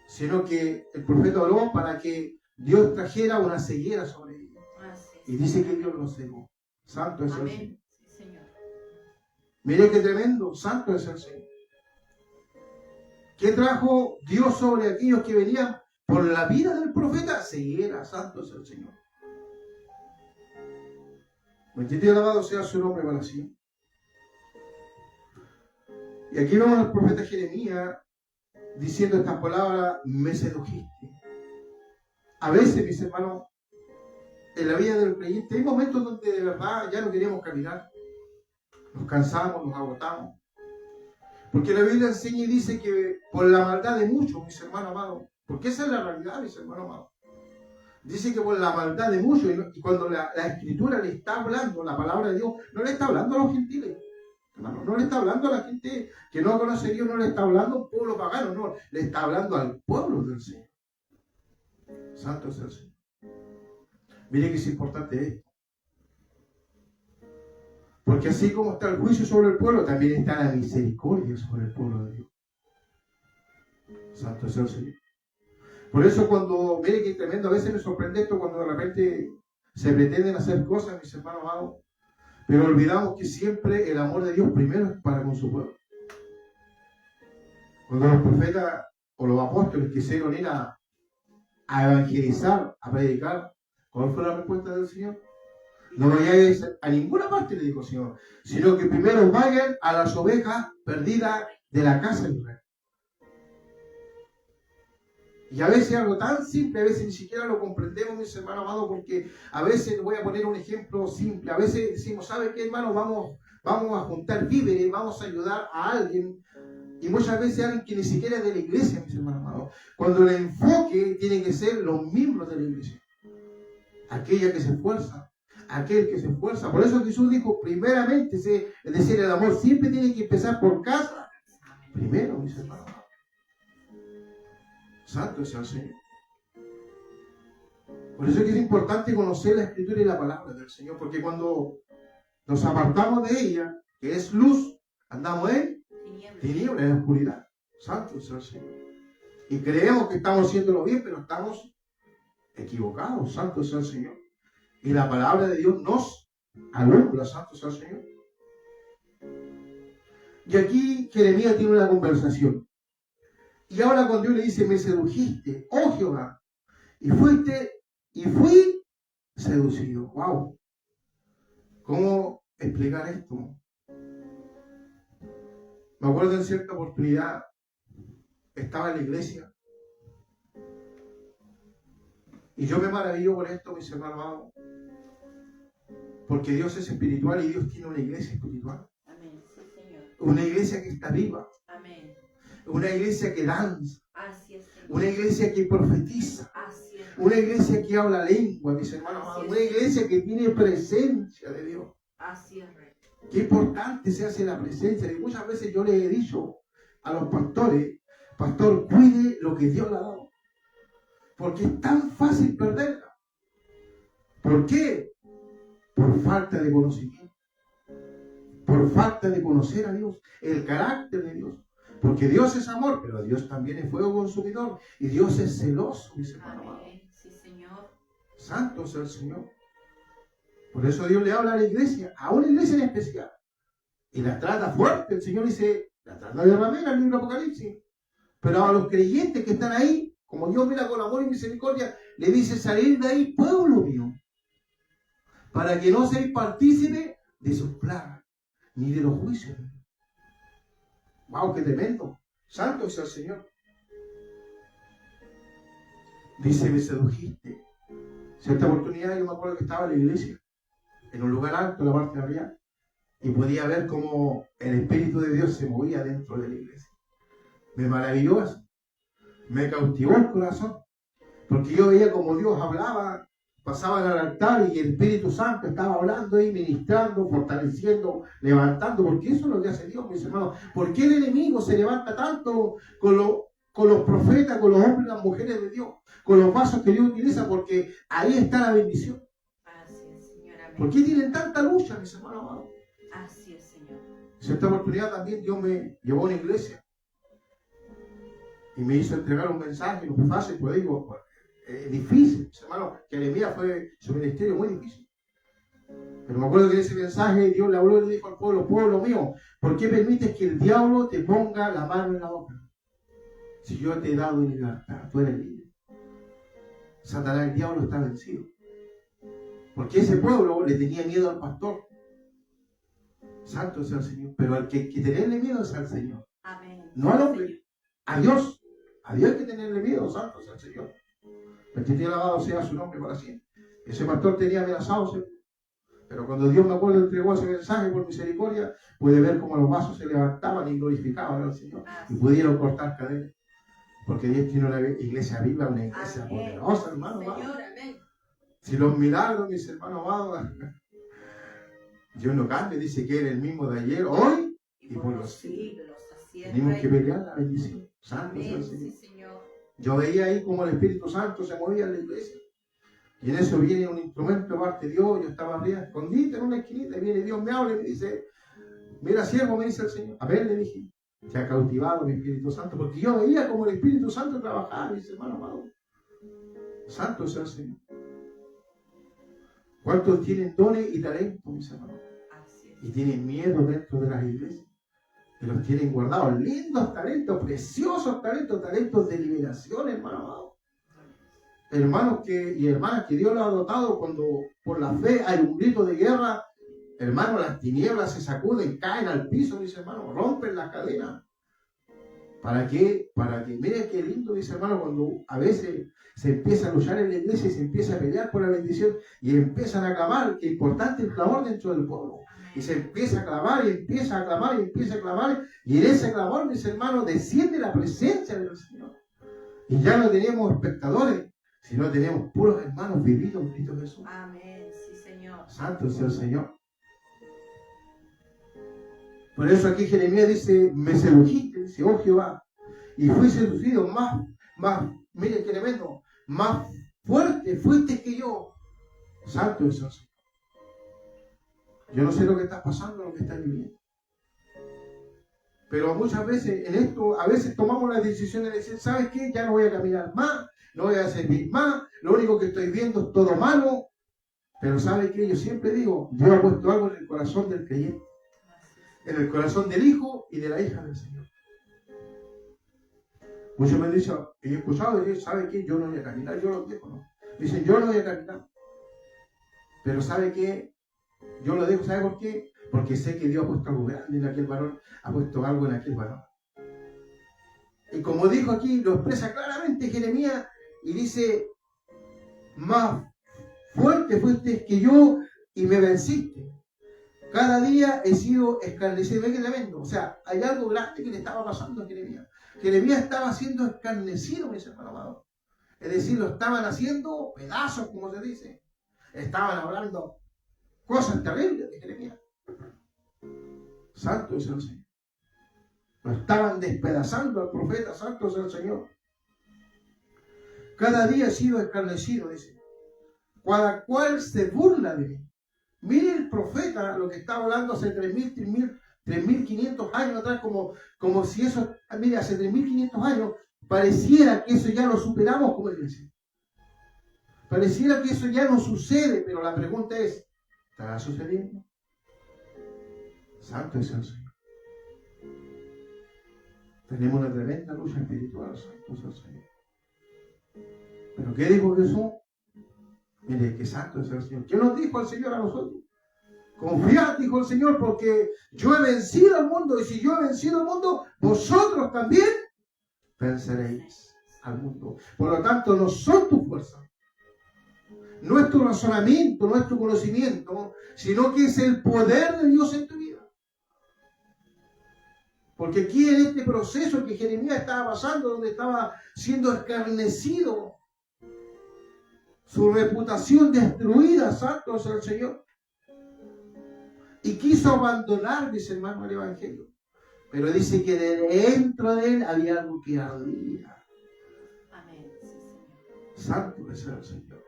sino que el profeta oró para que Dios trajera una ceguera sobre ellos. Y dice que Dios los cegó. Santo es el Señor. Sí, Señor. Mire qué tremendo, santo es el Señor. ¿Qué trajo Dios sobre aquellos que venían por la vida del profeta? Ceguera, santo es el Señor. Bendito y alabado sea su nombre para siempre. Y aquí vemos al profeta Jeremías diciendo estas palabras: me sedujiste. A veces, mis hermanos, en la vida del creyente hay momentos donde de verdad ya no queremos caminar. Nos cansamos, nos agotamos. Porque la Biblia enseña y dice que por la maldad de muchos, mis hermanos amados, porque esa es la realidad, mis hermanos amados. Dice que por la maldad de muchos, y cuando la Escritura le está hablando, la palabra de Dios, no le está hablando a los gentiles. Hermano, no le está hablando a la gente que no conoce a Dios, no le está hablando a un pueblo pagano, no, le está hablando al pueblo del Señor. Santo es el Señor. Mire que es importante esto. Porque así como está el juicio sobre el pueblo, también está la misericordia sobre el pueblo de Dios. Santo es el Señor. Por eso cuando, mire que tremendo, a veces me sorprende esto cuando de repente se pretenden hacer cosas, mis hermanos amados, pero olvidamos que siempre el amor de Dios primero es para con su pueblo. Cuando los profetas o los apóstoles quisieron ir a evangelizar, a predicar, ¿cuál fue la respuesta del Señor? No vayáis a ninguna parte, le dijo el Señor, sino que primero vayan a las ovejas perdidas de la casa de Israel. Y a veces algo tan simple, a veces ni siquiera lo comprendemos, mis hermanos amados, porque a veces, voy a poner un ejemplo simple, a veces decimos, ¿sabe qué, hermano? Vamos a juntar víveres, vamos a ayudar a alguien, y muchas veces alguien que ni siquiera es de la iglesia, mis hermanos amados, cuando el enfoque tiene que ser los miembros de la iglesia. aquella que se esfuerza, aquel que se esfuerza. Por eso Jesús dijo, primeramente, es decir, el amor siempre tiene que empezar por casa. Primero, mis hermanos. Santo sea el Señor. Por eso es que es importante conocer la Escritura y la palabra del Señor, porque cuando nos apartamos de ella, que es luz, andamos en tinieblas, en oscuridad. Santo sea el Señor. Y creemos que estamos haciéndolo bien, pero estamos equivocados. Santo sea el Señor. Y la palabra de Dios nos alumbra. Santo sea el Señor. Y aquí Jeremías tiene una conversación. Y ahora cuando Dios le dice, me sedujiste, oh Jehová, y fui seducido. Wow. ¿Cómo explicar esto? Me acuerdo en cierta oportunidad, estaba en la iglesia, y yo me maravillo por esto, mis hermanos, porque Dios es espiritual y Dios tiene una iglesia espiritual. Amén. Sí, Señor. Una iglesia que está viva. Amén. Una iglesia que danza. Así es, Señor. Una iglesia que profetiza. Así es. Una iglesia que habla lengua, mis hermanos. Una iglesia que tiene presencia de Dios. Así es, Rey. Qué importante se hace la presencia. Y muchas veces yo les he dicho a los pastores, pastor, cuide lo que Dios le ha dado. Porque es tan fácil perderla. ¿Por qué? Por falta de conocimiento. Por falta de conocer a Dios. El carácter de Dios. Porque Dios es amor, pero Dios también es fuego consumidor. Y Dios es celoso, mis hermanos. Amén. Sí, Señor. Santo es el Señor. Por eso Dios le habla a la iglesia, a una iglesia en especial. Y la trata fuerte. El Señor dice, la trata de ramera en el libro de Apocalipsis. Pero a los creyentes que están ahí, como Dios mira con amor y misericordia, le dice, salir de ahí, pueblo mío, para que no seáis partícipe de sus plagas, ni de los juicios. ¡Wow, qué tremendo! Santo es el Señor. Dice, me sedujiste. Cierta oportunidad yo me acuerdo que estaba en la iglesia, en un lugar alto, en la parte de arriba, y podía ver cómo el Espíritu de Dios se movía dentro de la iglesia. Me maravilló eso. Me cautivó el corazón, porque yo veía como Dios hablaba, pasaban al altar y el Espíritu Santo estaba hablando y ministrando, fortaleciendo, levantando, porque eso es lo que hace Dios, mis hermanos. ¿Por qué el enemigo se levanta tanto con los profetas, con los hombres y las mujeres de Dios, con los vasos que Dios utiliza? Porque ahí está la bendición. Así es, Señor. Amén. ¿Por qué tienen tanta lucha, mis hermanos amados? Así es, Señor. En cierta oportunidad también Dios me llevó a una iglesia y me hizo entregar un mensaje, no fue fácil, pues digo, difícil, mis hermanos. Jeremías fue su ministerio muy difícil. Pero me acuerdo que en ese mensaje Dios le habló y le dijo al pueblo, pueblo mío, ¿por qué permites que el diablo te ponga la mano en la boca? Si yo te he dado libertad, tú eres libre. Satanás, el diablo, está vencido. Porque ese pueblo le tenía miedo al pastor. Santo sea el Señor. Pero al que hay que tenerle miedo es al Señor. Amén. No al hombre. A Dios. A Dios hay que tenerle miedo. Santo sea el Señor. Bendito y alabado sea su nombre para siempre. Ese pastor tenía amenazados. Pero cuando Dios, me acuerdo, entregó ese mensaje por misericordia, pude ver cómo los vasos se levantaban y glorificaban al Señor. Y pudieron cortar cadenas. Porque Dios tiene una iglesia viva, una iglesia poderosa, hermano. Señor, amén. Si los milagros, mis hermanos amados, Dios no cambia, dice que Él es el mismo de ayer, hoy y por los siglos. Tenemos que pelear la bendición. Santo sea el Señor. Sí, Señor. Yo veía ahí como el Espíritu Santo se movía en la iglesia. Y en eso viene un instrumento de parte de Dios. Yo estaba arriba, escondida en una esquinita, y viene Dios, me habla y me dice, mira, siervo, me dice el Señor. A ver, le dije, te ha cautivado mi Espíritu Santo, porque yo veía como el Espíritu Santo trabajaba, mis hermanos amados. Santo sea el Señor. ¿Cuántos tienen dones y talentos, mis hermanos? Y tienen miedo dentro de las iglesias. Y los tienen guardados. Lindos talentos, preciosos talentos, talentos de liberación, hermano amado. Hermanos y hermanas que Dios los ha dotado cuando por la fe hay un grito de guerra. Hermanos, las tinieblas se sacuden, caen al piso, mis hermanos, rompen las cadenas. ¿Para qué? Para que, miren qué lindo, mis hermanos, cuando a veces se empieza a luchar en la iglesia y se empieza a pelear por la bendición y empiezan a clamar, qué importante el clamor dentro del pueblo. Y se empieza a clamar y empieza a clamar y empieza a clamar, y en ese clamor, mis hermanos, desciende la presencia del Señor. Y ya no tenemos espectadores, Si no tenemos puros hermanos vividos en Cristo Jesús. Amén. Sí, Señor. Santo sea el Señor. Por eso aquí Jeremías dice, me sedujiste, dice, oh Jehová, y fui seducido mire qué tremendo, más fuerte fuiste que yo. Santo es el Señor. Yo no sé lo que está pasando, lo que está viviendo. Pero muchas veces en esto, a veces tomamos las decisiones de decir, ¿sabes qué? Ya no voy a caminar más, no voy a servir más, lo único que estoy viendo es todo malo. Pero ¿sabe qué? Yo siempre digo, Dios ha puesto algo en el corazón del creyente, en el corazón del hijo y de la hija del Señor. Muchos me han dicho, he escuchado decir, ¿sabe qué? Yo no voy a caminar, yo lo dejo, ¿no? Dicen, yo no voy a caminar. Pero ¿sabe qué? Yo lo dejo, ¿sabe por qué? Porque sé que Dios ha puesto algo grande en aquel varón, ha puesto algo en aquel varón. Y como dijo aquí, lo expresa claramente Jeremías y dice, más fuerte fuiste que yo y me venciste. Cada día he sido escarnecido. ¿Ve qué tremendo? O sea, hay algo grande que le estaba pasando a Jeremías. Jeremías estaba siendo escarnecido, mis hermanos amados. Es decir, lo estaban haciendo pedazos, como se dice. Estaban hablando cosas terribles de Jeremías. Santo es el Señor. Lo estaban despedazando al profeta. Santo es el Señor. Cada día he sido escarnecido, dice. Cada cual se burla de mí. Mire el profeta, lo que estaba hablando hace 3.500 años atrás, como si eso, mire, hace 3.500 años, pareciera que eso ya lo superamos como iglesia. Pareciera que eso ya no sucede, pero la pregunta es, ¿estará sucediendo? Santo es el Señor. Tenemos una tremenda lucha espiritual, santo es el Señor. ¿Pero qué dijo Jesús? Mire, que santo es el Señor. ¿Qué nos dijo el Señor a nosotros? Confiad, dijo el Señor, porque yo he vencido al mundo, y si yo he vencido al mundo, vosotros también venceréis al mundo. Por lo tanto, no son tu fuerza, nuestro razonamiento, nuestro conocimiento, sino que es el poder de Dios en tu vida. Porque aquí en este proceso que Jeremías estaba pasando, donde estaba siendo escarnecido, su reputación destruida, santo es el Señor. Y quiso abandonar, dice hermano, el Evangelio. Pero dice que dentro de él había algo que ardía. Amén. Sí, Señor. Santo es el Señor.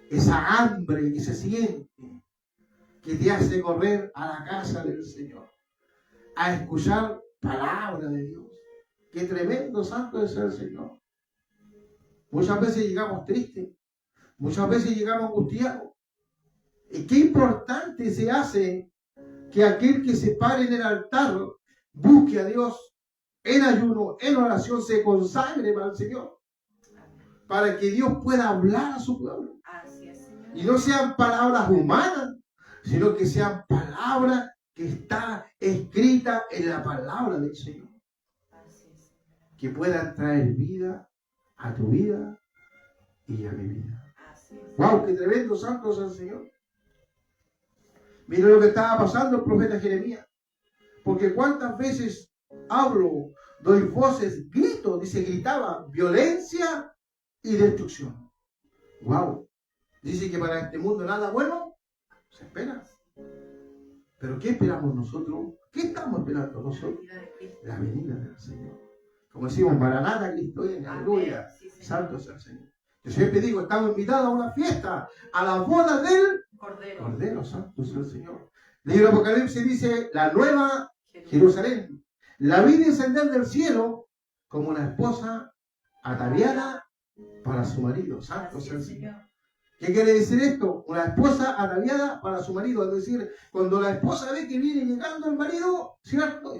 Esa hambre que se siente, que te hace correr a la casa del Señor, a escuchar palabra de Dios. Qué tremendo, santo es el Señor. Muchas veces llegamos tristes, muchas veces llegamos angustiados. Y qué importante se hace que aquel que se pare en el altar busque a Dios en ayuno, en oración, se consagre para el Señor, para que Dios pueda hablar a su pueblo. Así es, Señor. Y no sean palabras humanas, sino que sean palabras que está escrita en la palabra del Señor. Así es. Que puedan traer vida a tu vida y a mi vida. Así es. ¡Wow! ¡Qué tremendo, santo es el Señor! Mira lo que estaba pasando el profeta Jeremías. Porque cuántas veces hablo, doy voces, grito, dice, gritaba, violencia y destrucción. ¡Wow! Dice que para este mundo nada bueno se espera. ¿Pero qué esperamos nosotros? ¿Qué estamos esperando nosotros? La venida del Señor. Como decimos, Maranatha, Cristo viene, aleluya. Sí, Santo sea el Señor. Yo siempre digo, estamos invitados a una fiesta, a la boda del Cordero, santo sea el Señor. El libro de Apocalipsis dice, la nueva Jerusalén, la vi descender del cielo como una esposa ataviada para su marido. Santo sea el Señor. ¿Qué quiere decir esto? Una esposa ataviada para su marido. Es decir, cuando la esposa ve que viene llegando el marido, ¿cierto?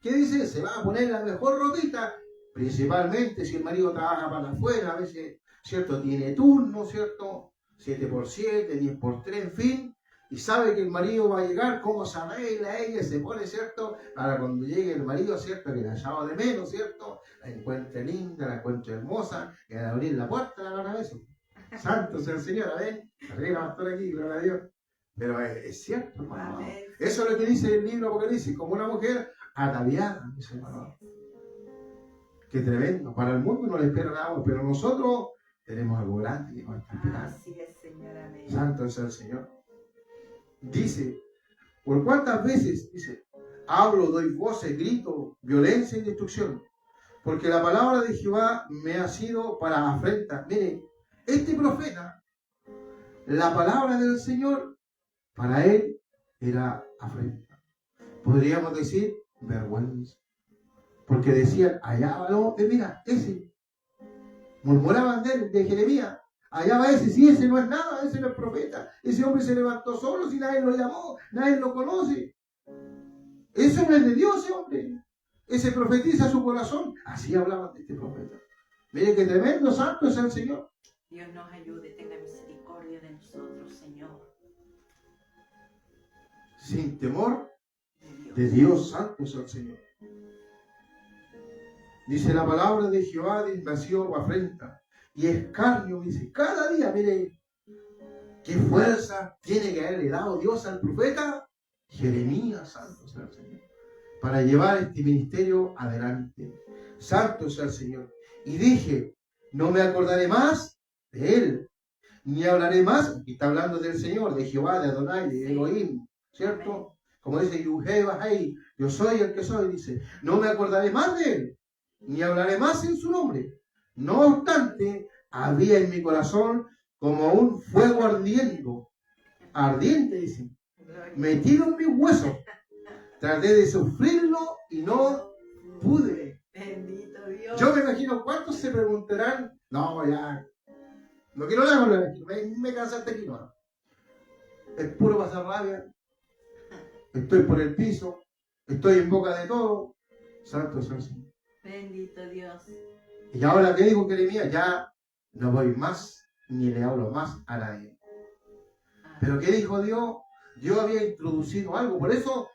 ¿Qué dice? Se va a poner la mejor ropita, principalmente si el marido trabaja para afuera, a veces, ¿cierto? Tiene turno, ¿cierto? 7x7, 10x3, en fin. Y sabe que el marido va a llegar, cómo se arregla ella, se pone, ¿cierto? Para cuando llegue el marido, ¿cierto? Que la llama de menos, ¿cierto? La encuentre linda, la encuentre hermosa, que al abrir la puerta la van a beso. Santo sea el Señor, ¿ven? Arriba, pastor aquí, gloria a Dios. Pero es cierto, hermano. Eso es lo que dice el libro Apocalipsis, como una mujer ataviada, dice el hermano. Qué tremendo. Para el mundo no le espera agua, pero nosotros tenemos algo grande que nos está esperando. Así es, Señor. Amén. Santo es el Señor. Dice, ¿por cuántas veces, dice, hablo, doy voces, grito, violencia y destrucción? Porque la palabra de Jehová me ha sido para afrenta. Mire, este profeta, la palabra del Señor, para él era afrenta. Podríamos decir, vergüenza. Porque decían, allá va, no, mira, ese. Murmuraban de Jeremías. Allá va ese, sí, ese no es nada, ese no es profeta. Ese hombre se levantó solo, si nadie lo llamó, nadie lo conoce. Eso no es de Dios, ese hombre. Ese profetiza su corazón. Así hablaban de este profeta. Mire qué tremendo, santo es el Señor. Dios nos ayude, tenga misericordia de nosotros, Señor. Sin temor de Dios, santo es el Señor. Dice la palabra de Jehová, nació afrenta y escarnio, dice, cada día, mire, qué fuerza tiene que haberle dado Dios al profeta Jeremías, santo sea el Señor, para llevar este ministerio adelante. Santo sea el Señor. Y dije, no me acordaré más de él, ni hablaré más, aquí está hablando del Señor, de Jehová, de Adonai, de Elohim, ¿cierto? Como dice, yo soy el que soy, dice, no me acordaré más de él, ni hablaré más en su nombre. No obstante, había en mi corazón como un fuego ardiente, dice, metido en mis huesos. Traté de sufrirlo y no pude. Bendito Dios. Yo me imagino cuántos se preguntarán, no, ya, no quiero hablar, me cansaste aquí, no. Es puro pasar rabia. Estoy por el piso, estoy en boca de todo. Santo es el Señor. Bendito Dios. Y ahora que dijo Jeremías, ya no voy más, ni le hablo más a nadie. Pero ¿qué dijo Dios? Dios había introducido algo. Por eso,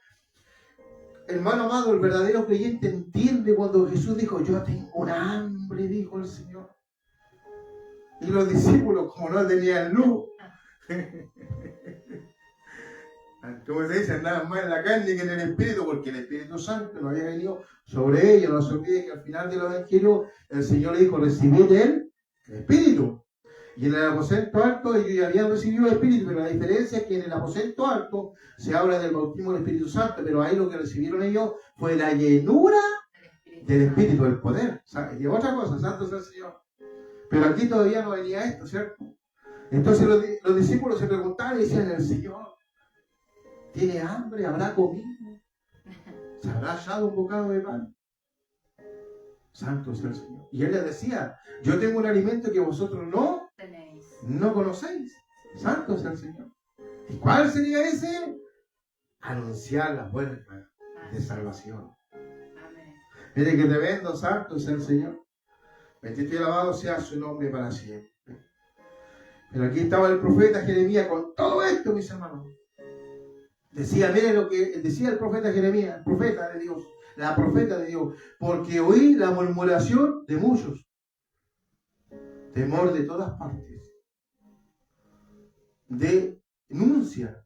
hermano amado, el verdadero creyente entiende cuando Jesús dijo, yo tengo una hambre, dijo el Señor. Y los discípulos, como no tenían luz, como se dice, andaban más en la carne que en el Espíritu, porque el Espíritu Santo no había venido sobre ellos. No se olvide que al final del Evangelio el Señor le dijo, recibid el Espíritu. Y en el aposento alto ellos ya habían recibido el Espíritu, pero la diferencia es que en el aposento alto se habla del bautismo del Espíritu Santo, pero ahí lo que recibieron ellos fue la llenura del Espíritu, del poder. Y otra cosa, santo es el Señor. Pero aquí todavía no venía esto, ¿cierto? Entonces los discípulos se preguntaban y decían, el Señor tiene hambre, habrá comido, se habrá echado un bocado de pan. Santo es el Señor. Y él les decía, yo tengo un alimento que vosotros no conocéis. Santo es el Señor. ¿Y cuál sería ese? Anunciar las buenas nuevas de salvación. Amén. Mire que tremendo, santo es el Señor. Bendito y alabado sea su nombre para siempre. Pero aquí estaba el profeta Jeremías con todo esto, mis hermanos. Decía, miren lo que decía el profeta Jeremías, el profeta de Dios, la profeta de Dios, porque oí la murmuración de muchos, temor de todas partes, denunciamos,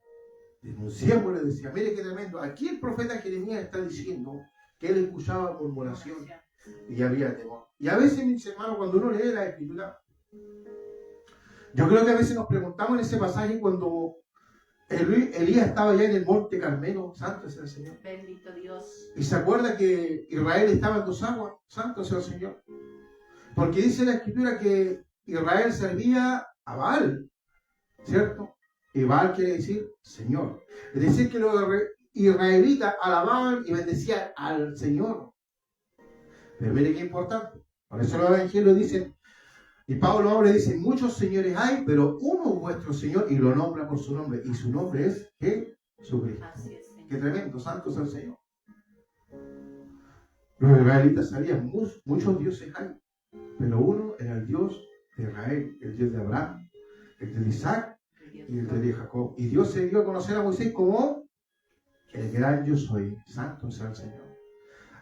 le decía, mire qué tremendo, aquí el profeta Jeremías está diciendo que él escuchaba murmuración y había temor. Y a veces, mis hermanos, cuando uno lee la Escritura, yo creo que a veces nos preguntamos en ese pasaje cuando Elías estaba ya en el monte Carmelo, santo sea el Señor. Bendito Dios. Y se acuerda que Israel estaba en dos aguas, santo sea el Señor. Porque dice la Escritura que Israel servía a Baal, ¿cierto? Y Baal quiere decir Señor. Es decir, que los israelitas alababan y bendecían al Señor. Pero mire qué importante. Por eso los evangelios dicen, y Pablo ahora dice, muchos señores hay, pero uno es vuestro Señor y lo nombra por su nombre. Y su nombre es Jesucristo. Así es, Señor. Qué tremendo, santo es el Señor. Los israelitas sabían, muchos dioses hay, pero uno era el Dios de Israel, el Dios de Abraham, el Dios de Isaac y el Dios de Jacob. Y Dios se dio a conocer a Moisés como el gran yo soy, santo sea el Señor.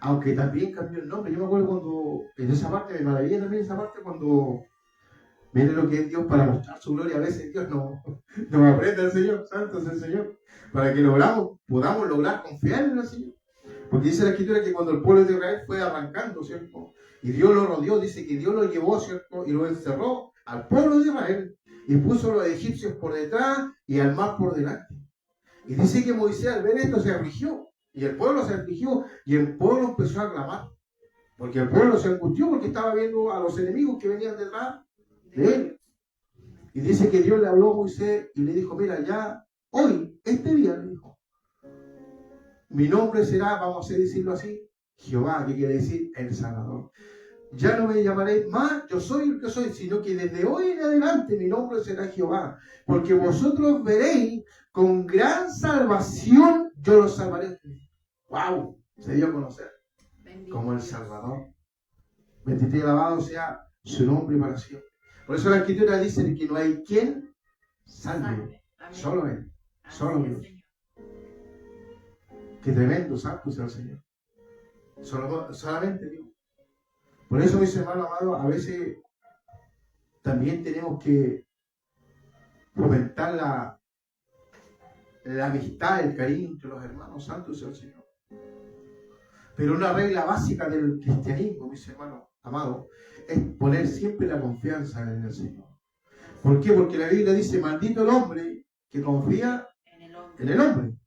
Aunque también cambió el nombre. Yo me acuerdo cuando, en esa parte, me maravilla también esa parte cuando miren lo que es Dios para mostrar su gloria. A veces Dios no aprende al Señor, santo es el Señor, para que podamos lograr confiar en el Señor. Porque dice la Escritura que cuando el pueblo de Israel fue arrancando, ¿cierto? Y Dios lo rodeó, dice que Dios lo llevó, ¿cierto? Y lo encerró al pueblo de Israel y puso a los egipcios por detrás y al mar por delante. Y dice que Moisés al ver esto se afligió. Y el pueblo se afligió y el pueblo empezó a clamar. Porque el pueblo se angustió porque estaba viendo a los enemigos que venían detrás de él. Y dice que Dios le habló a Moisés y le dijo, mira, ya hoy, este día, le dijo, mi nombre será, vamos a decirlo así, Jehová, que quiere decir el Salvador. Ya no me llamaréis más, yo soy el que soy, sino que desde hoy en adelante mi nombre será Jehová. Porque vosotros veréis con gran salvación, yo los salvaré. ¡Wow! Se dio a conocer como el Salvador. Bendito y alabado sea su nombre para siempre. Por eso la Escritura dice que no hay quien salve. Solo Él. Solo Dios. Qué tremendo, santo sea el Señor. Solamente Dios. Por eso, mis hermanos amados, a veces también tenemos que fomentar la amistad, el cariño entre los hermanos. Santo sea el Señor. Pero una regla básica del cristianismo, mis hermanos amados, es poner siempre la confianza en el Señor. ¿Por qué? Porque la Biblia dice, maldito el hombre que confía en el hombre.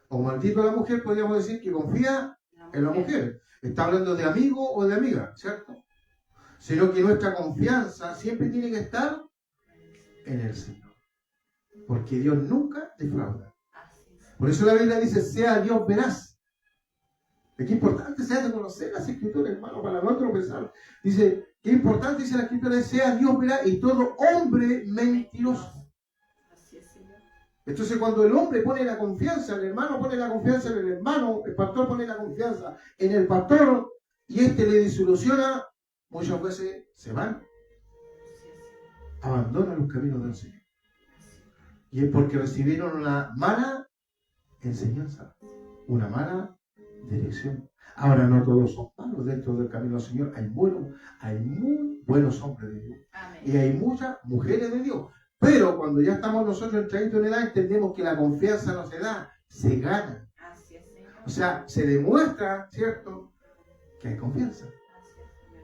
O maldito la mujer, podríamos decir, que confía en la mujer. Está hablando de amigo o de amiga, ¿cierto? Sino que nuestra confianza siempre tiene que estar en el Señor. Porque Dios nunca defrauda. Por eso la Biblia dice, sea Dios veraz. Es importante sea de conocer las Escrituras, hermano, para no tropezar. Dice, qué importante dice la Escritura, sea Dios veraz y todo hombre mentiroso. Entonces cuando el hombre pone la confianza, el hermano pone la confianza en el hermano, el pastor pone la confianza en el pastor y este le disoluciona, muchas veces se van, abandonan los caminos del Señor. Y es porque recibieron una mala enseñanza, una mala dirección. Ahora no todos son malos dentro del camino del Señor, hay muy buenos hombres de Dios. Amén. Y hay muchas mujeres de Dios. Pero cuando ya estamos nosotros entrando en edad, entendemos que la confianza no se da, se gana. O sea, se demuestra, ¿cierto?, que hay confianza.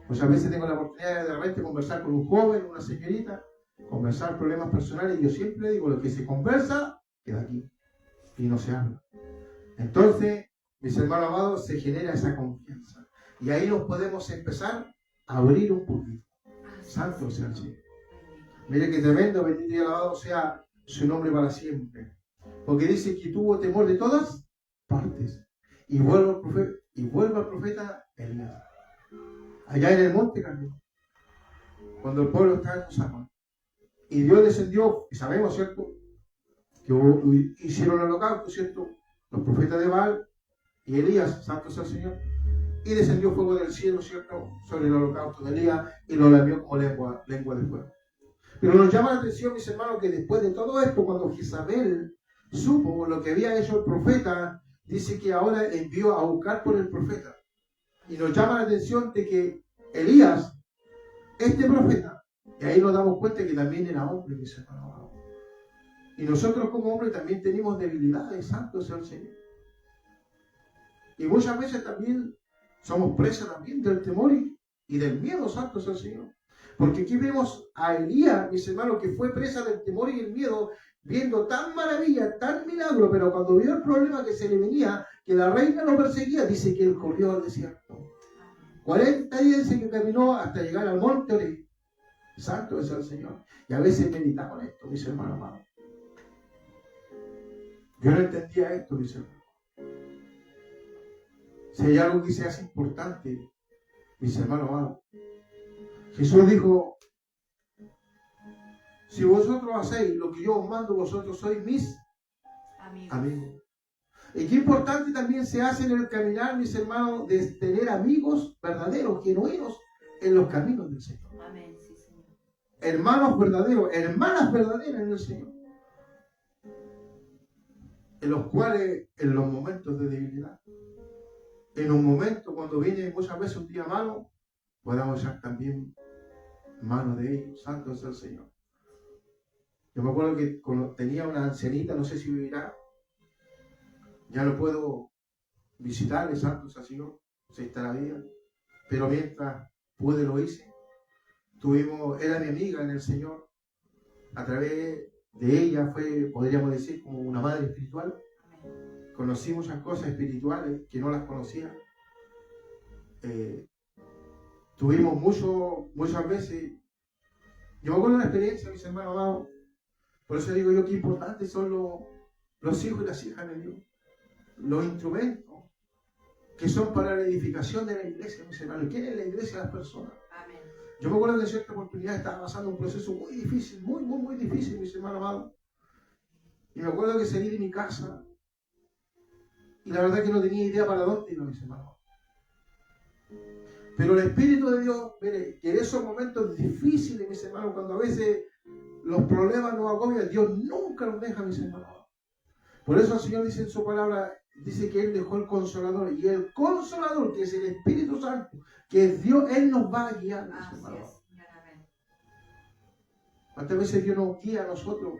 Muchas veces tengo la oportunidad de repente conversar con un joven, una señorita, conversar problemas personales, y yo siempre digo, lo que se conversa, queda aquí, y no se habla. Entonces, mis hermanos amados, se genera esa confianza. Y ahí nos podemos empezar a abrir un poquito. Santo sea el Señor. Mire que tremendo, bendito y alabado sea su nombre para siempre. Porque dice que tuvo temor de todas partes. Y vuelve al profeta Elías. Allá en el monte Carmelo. Cuando el pueblo estaba en Josafat. Y Dios descendió, y sabemos, ¿cierto?, que hicieron el holocausto, ¿cierto?, los profetas de Baal y Elías, santo sea el Señor. Y descendió fuego del cielo, ¿cierto?, sobre el holocausto de Elías y lo lamió como lengua de fuego. Pero nos llama la atención, mis hermanos, que después de todo esto, cuando Jezabel supo lo que había hecho el profeta, dice que ahora envió a buscar por el profeta. Y nos llama la atención de que Elías, este profeta, y ahí nos damos cuenta que también era hombre, mis hermanos. Y nosotros como hombres también tenemos debilidades, santo sea el Señor. Y muchas veces también somos presas también del temor y del miedo, santo sea el Señor. Porque aquí vemos a Elías, mis hermanos, que fue presa del temor y el miedo, viendo tan maravilla, tan milagro, pero cuando vio el problema que se le venía, que la reina lo perseguía, dice que él corrió al desierto. 40 días dice que caminó hasta llegar al monte Oreb. Santo es el Señor. Y a veces meditamos en esto, mis hermanos amados. Yo no entendía esto, mis hermanos. Si hay algo que se hace importante, mis hermanos amados, Jesús dijo, si vosotros hacéis lo que yo os mando, vosotros sois mis amigos. Y qué importante también se hace en el caminar, mis hermanos, de tener amigos verdaderos, genuinos, en los caminos del Señor. Amén, sí, Señor. Hermanos verdaderos, hermanas verdaderas en el Señor. En los cuales, en los momentos de debilidad, en un momento cuando viene muchas veces un día malo, podamos echar también mano de ellos. Santo es el Señor. Yo me acuerdo que cuando tenía una ancianita, no sé si vivirá, ya no puedo visitarle, santo sea el Señor, se está la vida. Pero mientras pude lo hice. Era mi amiga en el Señor. A través de ella fue, podríamos decir, como una madre espiritual. Conocí muchas cosas espirituales que no las conocía. Tuvimos muchas veces. Yo me acuerdo de la experiencia, mis hermanos amados. Por eso digo yo que importantes son los hijos y las hijas de Dios. Los instrumentos que son para la edificación de la iglesia, mis hermanos. ¿Quién es la iglesia? Las personas. Amén. Yo me acuerdo que en cierta oportunidad estaba pasando un proceso muy difícil, muy difícil, mis hermanos amados. Y me acuerdo que salí de mi casa y la verdad que no tenía idea para dónde iba, mis hermanos. Pero el Espíritu de Dios, mire, que en esos momentos difíciles, mis hermanos, cuando a veces los problemas nos agobian, Dios nunca nos deja, mis hermanos. Por eso el Señor dice en su palabra, dice que Él dejó el Consolador, y el Consolador, que es el Espíritu Santo, que es Dios, Él nos va a guiar, mis hermanos. ¿Cuántas veces Dios nos guía a nosotros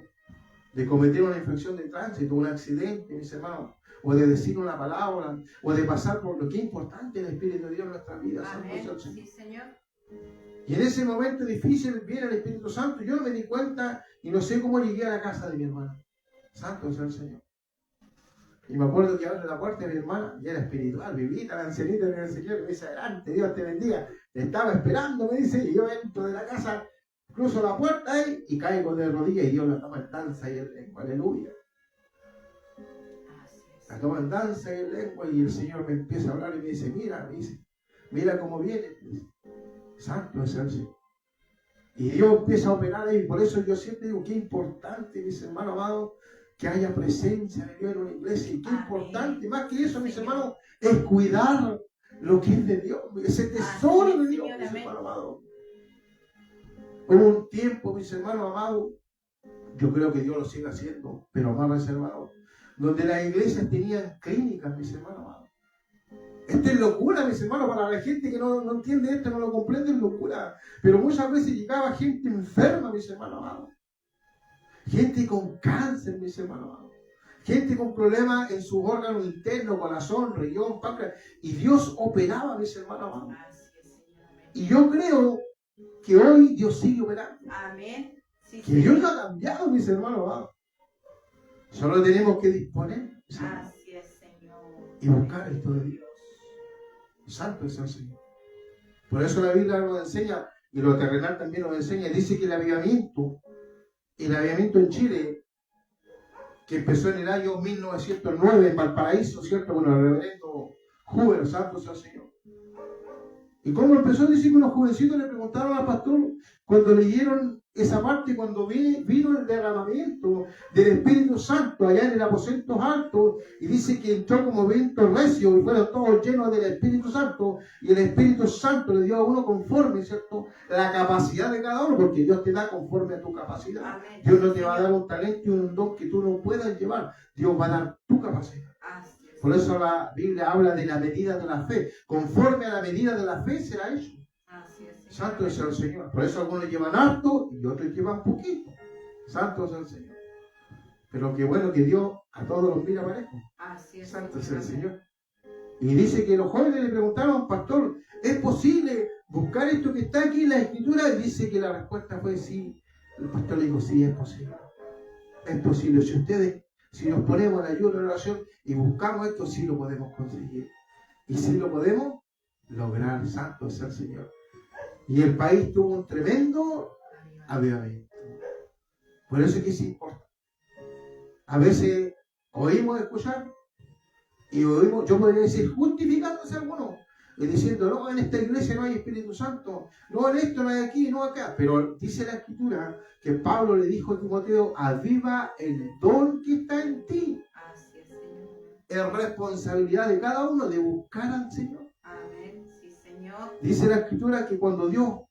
de cometer una infracción de tránsito, un accidente, mis hermanos? O de decir una palabra, o de pasar por lo que es importante el Espíritu de Dios en nuestra vida. Amén. Sí, Señor. Y en ese momento difícil viene el Espíritu Santo. Yo no me di cuenta y no sé cómo llegué a la casa de mi hermana. Santo sea el Señor. Y me acuerdo que abre la puerta de mi hermana, y era espiritual, vivita, la ancianita del Señor, y me dice, adelante, Dios te bendiga. Te estaba esperando, me dice, y yo entro de la casa, cruzo la puerta ahí, y caigo de rodillas, y Dios la toma en danza y en lengua, aleluya. La toma en danza y en lengua, y el Señor me empieza a hablar y me dice, mira cómo viene. Santo es el Señor. Y Dios empieza a operar ahí, por eso yo siempre digo, qué importante, mis hermanos amados, que haya presencia de Dios en una iglesia. Y qué importante, más que eso, mis hermanos, es cuidar lo que es de Dios, ese tesoro de Dios, mis hermanos amados. Hubo un tiempo, mis hermanos amados, yo creo que Dios lo sigue haciendo, pero más reservado, donde las iglesias tenían clínicas, mis hermanos amados. Esto es locura, mis hermanos, para la gente que no entiende esto, no lo comprende, es locura. Pero muchas veces llegaba gente enferma, mis hermanos amados. Gente con cáncer, mis hermanos amados. Gente con problemas en sus órganos internos, corazón, riñón, páncreas. Y Dios operaba, mis hermanos amados. Y yo creo que hoy Dios sigue operando. Amén. Sí, que Dios lo ha cambiado, mis hermanos amados. Solo tenemos que disponer. Así es, Señor. Y buscar esto de Dios. Santo es el Señor. Por eso la Biblia nos enseña, y lo terrenal también nos enseña, dice que el avivamiento en Chile, que empezó en el año 1909 en Valparaíso, ¿cierto? Bueno, el reverendo Huber, santo sea el Señor. ¿Y cómo empezó? Dice que unos jovencitos le preguntaron al pastor, cuando leyeron esa parte, cuando vino el derramamiento del Espíritu Santo allá en el aposento alto, y dice que entró como viento recio y fueron todos llenos del Espíritu Santo, y el Espíritu Santo le dio a uno conforme, ¿cierto?, la capacidad de cada uno, porque Dios te da conforme a tu capacidad. Amén. Dios no te va a dar un talento y un don que tú no puedas llevar. Dios va a dar tu capacidad. Por eso la Biblia habla de la medida de la fe. Conforme a la medida de la fe será hecho. Santo es el Señor. Por eso algunos llevan harto y otros llevan poquito. Santo es el Señor. Pero qué bueno que Dios a todos los mira parejo. Santo es el Señor. Y dice que los jóvenes le preguntaron, pastor, ¿es posible buscar esto que está aquí en la Escritura? Y dice que la respuesta fue sí. El pastor le dijo, sí, es posible. Es posible. Si nos ponemos en ayuno, en oración y buscamos esto, sí lo podemos conseguir. Y sí lo podemos lograr. Santo es el Señor. Y el país tuvo un tremendo avivamiento. Por eso es que es importante. A veces oímos escuchar y oímos, yo podría decir, justificándose algunos, y diciendo, no, en esta iglesia no hay Espíritu Santo, no, en esto no hay aquí, no acá. Pero dice la Escritura que Pablo le dijo a Timoteo, aviva el don que está en ti. Así es, Señor. Es responsabilidad de cada uno de buscar al Señor. Amén, sí, Señor. Dice la Escritura que cuando Dios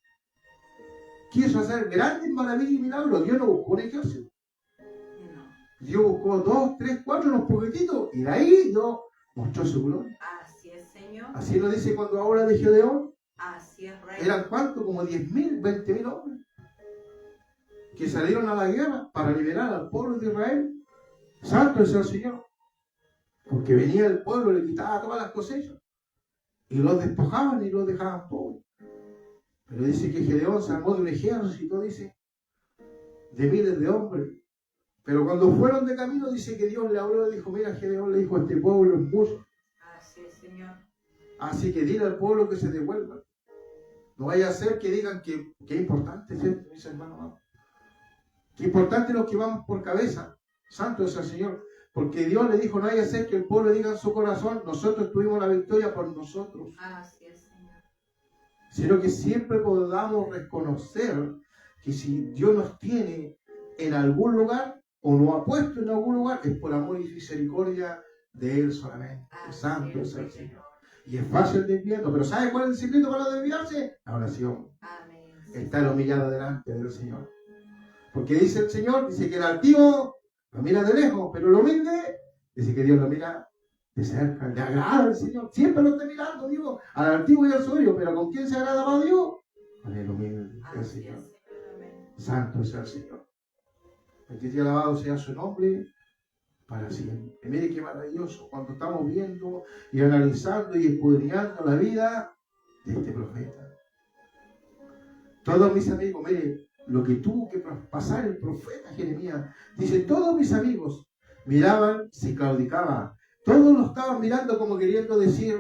quiso hacer grandes maravillas y milagros, Dios no buscó un ejército. No. Dios buscó 2, 3, 4, unos poquititos, y de ahí Dios mostró su gloria. Así es, Señor. Así lo dice cuando ahora de Gedeón. Así es, Rey. ¿Eran cuántos? Como 10.000, 20.000 hombres que salieron a la guerra para liberar al pueblo de Israel. Santo es el Señor. Porque venía el pueblo y le quitaba todas las cosechas. Y los despojaban y los dejaban pobres. Pero dice que Gedeón se armó de un ejército, dice, de miles de hombres. Pero cuando fueron de camino, dice que Dios le habló y dijo, mira, Gedeón le dijo, este pueblo es mucho. Así es, Señor. Así que dile al pueblo que se devuelva. No vaya a ser que digan que es importante, ¿cierto? Mis hermanos. Qué importante es lo que vamos por cabeza. Santo es el Señor. Porque Dios le dijo, no vaya a ser que el pueblo diga en su corazón, nosotros tuvimos la victoria por nosotros. Así es, Señor. Sino que siempre podamos reconocer que si Dios nos tiene en algún lugar o nos ha puesto en algún lugar, es por amor y misericordia de Él solamente. Santo es el Señor. Y es fácil desviarlo, pero ¿sabe cuál es el secreto para desviarse? La oración. Amén. Estar humillado delante del Señor. Porque dice el Señor, dice que el altivo lo mira de lejos, pero lo humilde, dice que Dios lo mira de cerca, le agrada al Señor. Siempre lo está mirando, digo, al altivo y al soberbio, pero ¿con quién se agrada más Dios? Con el humilde, el Señor. Santo es el Señor. Bendito y alabado sea su nombre para siempre. Y mire qué maravilloso cuando estamos viendo y analizando y escudriñando la vida de este profeta. Todos mis amigos, mire, lo que tuvo que pasar el profeta Jeremías. Dice, todos mis amigos miraban, se claudicaban. Todos lo estaban mirando como queriendo decir,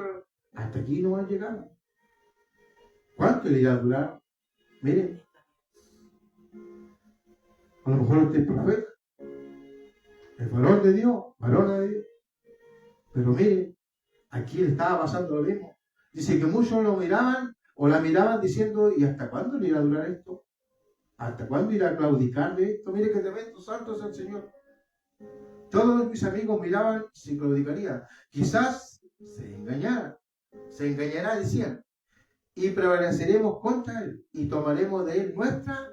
hasta aquí no han llegado. ¿Cuánto le irá a durar? Miren, a lo mejor usted es profeta, el varón de Dios, varona de Dios. Pero mire, aquí le estaba pasando lo mismo. Dice que muchos lo miraban o la miraban diciendo, ¿y hasta cuándo le irá a durar esto? ¿Hasta cuándo irá a claudicar de esto? Mire que tremendo, santo es el Señor. Todos mis amigos miraban, se claudicaría. Quizás se engañará, decían. Y prevaleceremos contra él y tomaremos de él nuestra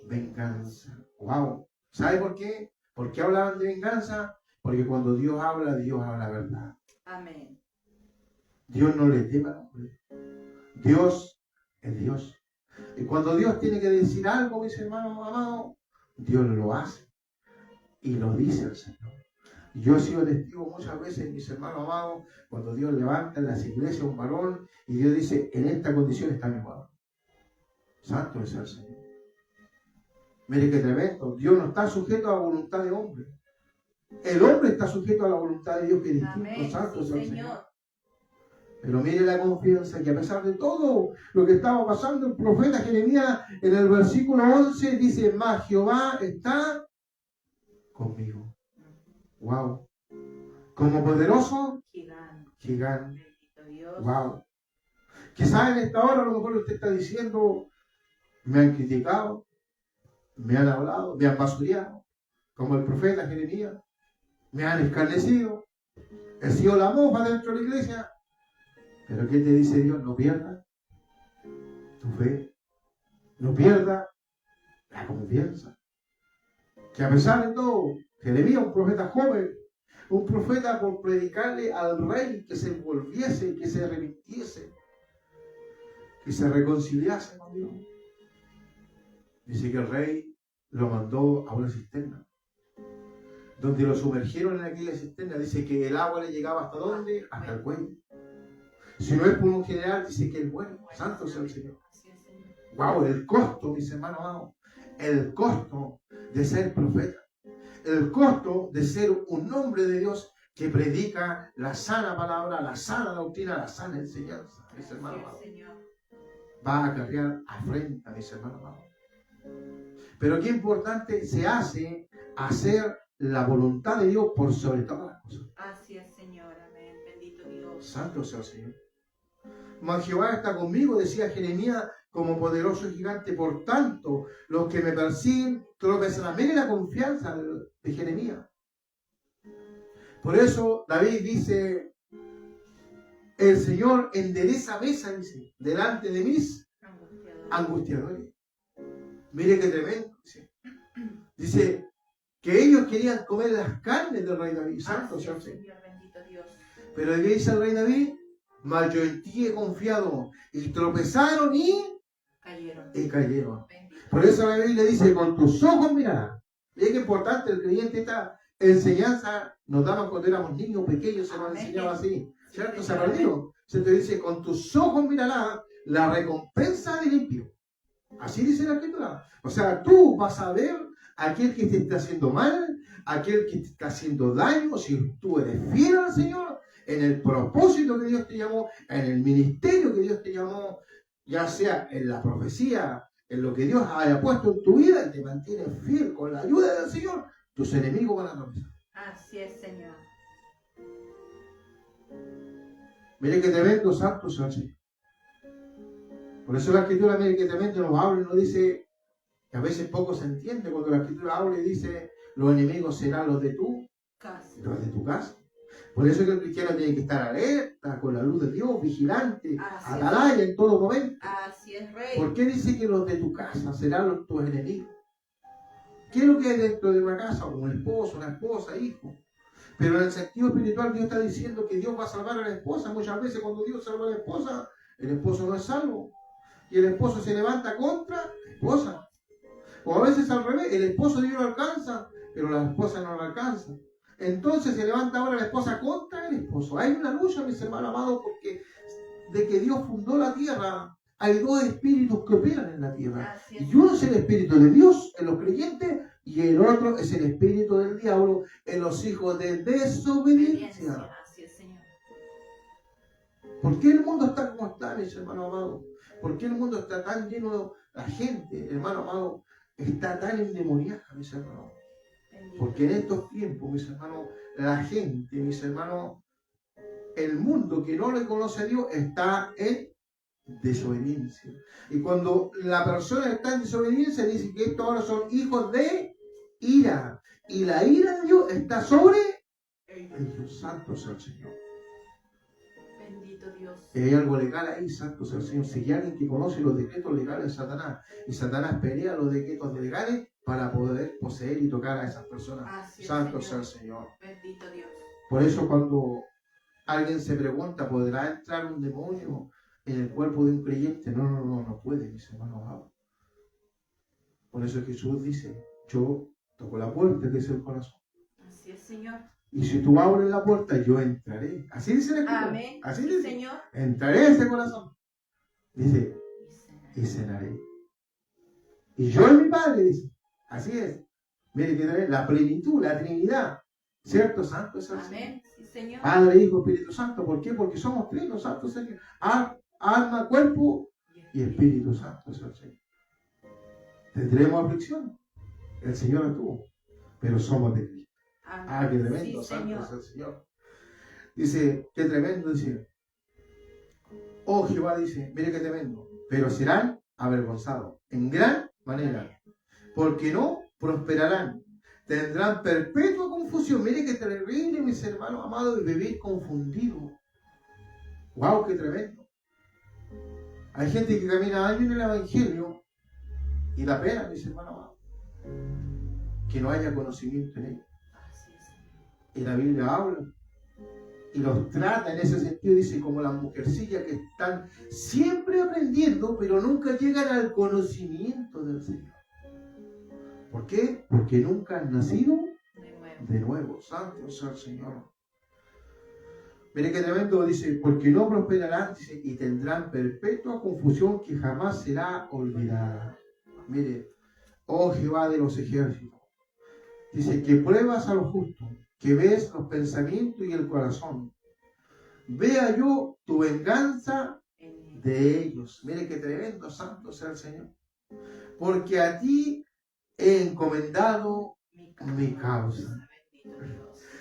venganza. ¡Wow! ¿Sabe por qué? ¿Por qué hablaban de venganza? Porque cuando Dios habla verdad. Amén. Dios no le teme al hombre. Dios es Dios. Y cuando Dios tiene que decir algo, mis hermanos amados, Dios lo hace. Y lo dice el Señor. Yo he sido testigo muchas veces, mis hermanos amados, cuando Dios levanta en las iglesias un varón y Dios dice, en esta condición está mi varón. Santo es el Señor. Mire qué tremendo. Dios no está sujeto a la voluntad de hombre. El hombre está sujeto a la voluntad de Dios, que es distinto. Amén. Santo Sí, es el Señor. Señor. Pero mire la confianza que a pesar de todo lo que estaba pasando, el profeta Jeremías en el versículo 11 dice, mas Jehová está conmigo. Wow. Como poderoso gigante. Wow. Quizás en esta hora a lo mejor usted está diciendo, me han criticado, me han hablado, me han basureado, como el profeta Jeremías, me han escarnecido, he sido la mofa dentro de la iglesia. Pero ¿qué te dice Dios? No pierdas tu fe, no pierdas la confianza. Que a pesar de todo, Jeremías, un profeta joven, un profeta por predicarle al rey que se volviese, que se arrepintiese, que se reconciliase con Dios. Dice que el rey lo mandó a una cisterna, donde lo sumergieron en aquella cisterna. Dice que el agua le llegaba ¿hasta dónde? Hasta el cuello. Si no es por un general, dice que es bueno. Santo sea el Señor. Wow, el costo, mis hermanos amados, el costo de ser profeta, el costo de ser un hombre de Dios que predica la sana palabra, la sana doctrina, la sana enseñanza, mis hermanos amados, va a acarrear afrenta, mis hermanos amados. Pero qué importante se hace hacer la voluntad de Dios por sobre todas las cosas. Así es, Señor. Amén. Bendito Dios. Santo sea el Señor. Mas Jehová está conmigo, decía Jeremías, como poderoso gigante. Por tanto, los que me persiguen tropezarán. Miren la confianza de Jeremías. Por eso David dice, el Señor endereza mesa, dice, delante de mis angustiadores. Mire qué tremendo. Dice que ellos querían comer las carnes del rey David. Santo sea el Señor. Bendito Dios. Pero ¿qué dice el rey David? Mas yo en ti he confiado. Y tropezaron y cayeron. Bendito. Por eso la Biblia dice, con tus ojos mirarás. Mira qué importante, el creyente está enseñanza nos daban cuando éramos niños pequeños, se nos Amén. enseñaba así, ¿cierto? Sí, Se Señor. perdió. Se te dice, con tus ojos mírala, la recompensa del impío. Así dice la Escritura. O sea, tú vas a ver a aquel que te está haciendo mal, aquel que te está haciendo daño, si tú eres fiel al Señor, en el propósito que Dios te llamó, en el ministerio que Dios te llamó, ya sea en la profecía, en lo que Dios haya puesto en tu vida, y te mantienes fiel con la ayuda del Señor, tus enemigos van a tropezar. Así es, Señor. Mire que te vendo, santo sea el Señor. Por eso la Escritura, mire que te vendo, nos habla y nos dice, que a veces poco se entiende cuando la Escritura habla y dice, los enemigos serán los de tu casa. Por eso es que el cristiano tiene que estar alerta, con la luz de Dios, vigilante, Así atalaya en todo momento. Así es, Rey. ¿Por qué dice que los de tu casa serán tus enemigos? ¿Qué es lo que hay dentro de una casa? Un esposo, una esposa, hijo. Pero en el sentido espiritual Dios está diciendo que Dios va a salvar a la esposa. Muchas veces cuando Dios salva a la esposa, el esposo no es salvo. Y el esposo se levanta contra la esposa. O a veces al revés, el esposo Dios lo alcanza, pero la esposa no lo alcanza. Entonces se levanta ahora la esposa contra el esposo. Hay una lucha, mis hermanos amados, porque de que Dios fundó la tierra, hay dos espíritus que operan en la tierra. Y uno es el espíritu de Dios en los creyentes y el otro es el espíritu del diablo en los hijos de desobediencia. Así es, Señor. ¿Por qué el mundo está como está, mis hermanos amados? ¿Por qué el mundo está tan lleno de la gente, hermano amado, está tan endemoniada, mis hermanos? Porque en estos tiempos, mis hermanos, la gente, mis hermanos, el mundo que no le conoce a Dios está en desobediencia. Y cuando la persona está en desobediencia, dice que estos ahora son hijos de ira. Y la ira de Dios está sobre ellos. Santo sea el Señor. Bendito Dios. Hay algo legal ahí, santo sea el Señor. Si hay alguien que conoce los decretos legales de Satanás, y Satanás pelea los decretos legales para poder poseer y tocar a esas personas. Así es, Santo Señor. sea el Señor. Bendito Dios. Por eso cuando alguien se pregunta, ¿podrá entrar un demonio en el cuerpo de un creyente? No puede, mis hermanos amados. Por eso Jesús dice, yo toco la puerta, que es el corazón. Así es, Señor. Y si tú abres la puerta, yo entraré. Así dice la Escritura. Amén. Así Sí, dice. Señor. Entraré a ese corazón. Dice, y cenaré. Y yo en mi Padre, dice. Así es. Mire que trae la plenitud, la Trinidad. ¿Cierto? Santo es el Señor. Amén. Sí, Señor. Padre, Hijo, Espíritu Santo. ¿Por qué? Porque somos trinos, Santo Señor. Alma, cuerpo y Espíritu Santo es el Señor. Tendremos aflicción. El Señor estuvo. Pero somos de Cristo. Amén. Qué tremendo, Sí, santo Señor. es el Señor. Dice, qué tremendo, dice. Oh Jehová, dice, mire qué tremendo. Pero serán avergonzados en gran manera. Porque no prosperarán. Tendrán perpetua confusión. Mire qué terrible, mis hermanos amados, de vivir confundido. Wow, qué tremendo. Hay gente que camina años en el Evangelio y da pena, mis hermanos amados, que no haya conocimiento en ellos. Así es, Señor. Y la Biblia habla y los trata en ese sentido, dice, como las mujercillas que están siempre aprendiendo, pero nunca llegan al conocimiento del Señor. ¿Por qué? Porque nunca han nacido de nuevo. Santo sea el Señor. Mire qué tremendo, dice, porque no prosperarán, dice, y tendrán perpetua confusión que jamás será olvidada. Mire, oh Jehová de los ejércitos, dice que pruebas a los justos, que ves los pensamientos y el corazón. Vea yo tu venganza de ellos. Mire qué tremendo, santo sea el Señor. Porque a ti he encomendado mi causa.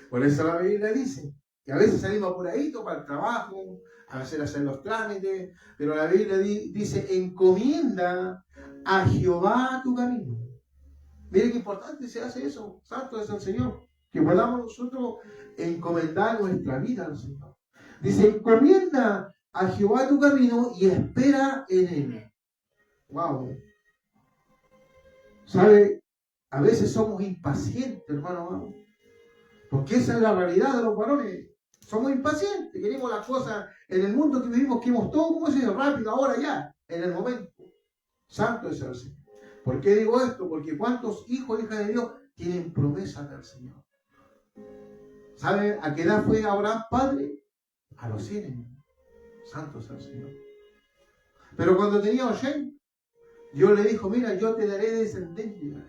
Por eso la Biblia dice que a veces salimos apuradito para el trabajo, a veces hacer los trámites, pero la Biblia dice, encomienda a Jehová tu camino. Mire qué importante se hace eso, santo es el Señor, que podamos nosotros encomendar nuestra vida al Señor. Dice, encomienda a Jehová tu camino y espera en él. Wow. ¿Sabe? A veces somos impacientes, hermano. Porque esa es la realidad de los varones. Somos impacientes, queremos las cosas en el mundo que vivimos, queremos todo como se rápido, ahora ya, en el momento. Santo es el Señor. ¿Por qué digo esto? Porque cuántos hijos e hijas de Dios tienen promesas del Señor. ¿Sabe a qué edad fue Abraham padre? A los 100 años. Santo sea el Señor. Pero cuando tenía 80, Dios le dijo, mira, yo te daré descendencia.